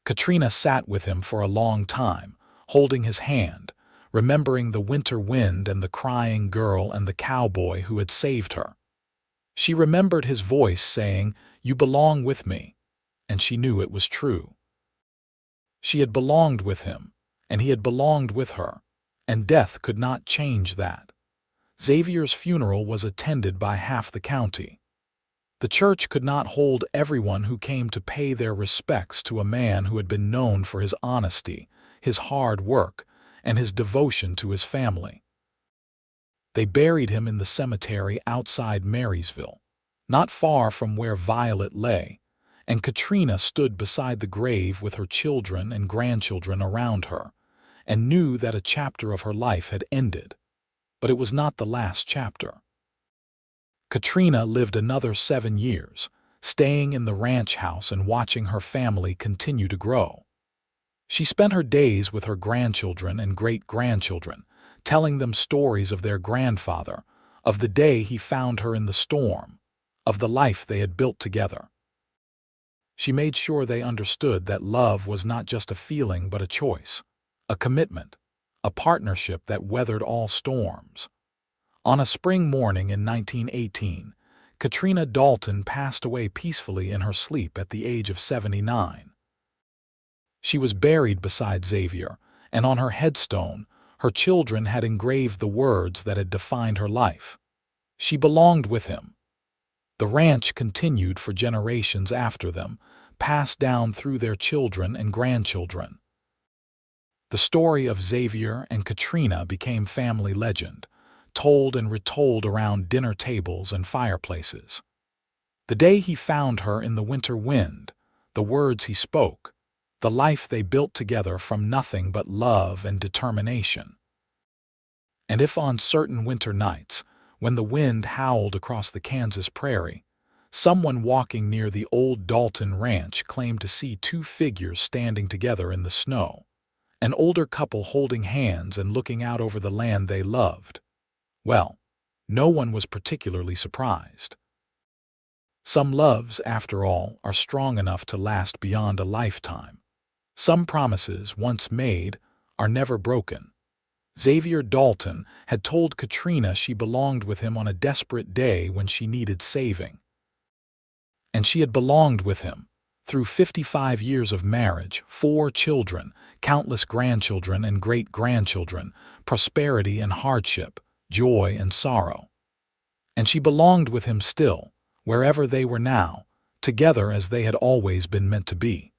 Katrina sat with him for a long time, holding his hand, remembering the winter wind and the crying girl and the cowboy who had saved her. She remembered his voice saying, "You belong with me," and she knew it was true. She had belonged with him, and he had belonged with her, and death could not change that. Xavier's funeral was attended by half the county. The church could not hold everyone who came to pay their respects to a man who had been known for his honesty, his hard work, and his devotion to his family. They buried him in the cemetery outside Marysville, not far from where Violet lay, and Katrina stood beside the grave with her children and grandchildren around her, and knew that a chapter of her life had ended. But it was not the last chapter. Katrina lived another 7 years, staying in the ranch house and watching her family continue to grow. She spent her days with her grandchildren and great-grandchildren, telling them stories of their grandfather, of the day he found her in the storm, of the life they had built together. She made sure they understood that love was not just a feeling but a choice, a commitment, a partnership that weathered all storms. On a spring morning in 1918, Katrina Dalton passed away peacefully in her sleep at the age of 79. She was buried beside Xavier, and on her headstone, her children had engraved the words that had defined her life. She belonged with him. The ranch continued for generations after them, passed down through their children and grandchildren. The story of Xavier and Katrina became family legend, told and retold around dinner tables and fireplaces. The day he found her in the winter wind, the words he spoke, the life they built together from nothing but love and determination. And if on certain winter nights, when the wind howled across the Kansas prairie, someone walking near the old Dalton ranch claimed to see 2 figures standing together in the snow, an older couple holding hands and looking out over the land they loved, well, no one was particularly surprised. Some loves, after all, are strong enough to last beyond a lifetime. Some promises, once made, are never broken. Xavier Dalton had told Katrina she belonged with him on a desperate day when she needed saving. And she had belonged with him through 55 years of marriage, 4 children, countless grandchildren and great-grandchildren, prosperity and hardship, joy and sorrow. And she belonged with him still, wherever they were now, together as they had always been meant to be.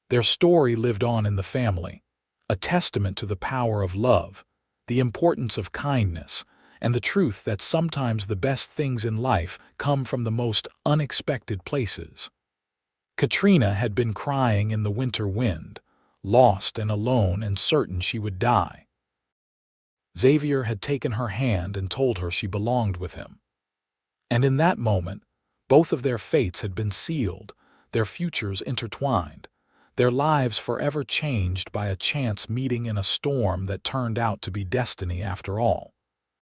Their story lived on in the family, a testament to the power of love, the importance of kindness, and the truth that sometimes the best things in life come from the most unexpected places. Katrina had been crying in the winter wind, lost and alone and certain she would die. Xavier had taken her hand and told her she belonged with him. And in that moment, both of their fates had been sealed, their futures intertwined, their lives forever changed by a chance meeting in a storm that turned out to be destiny after all.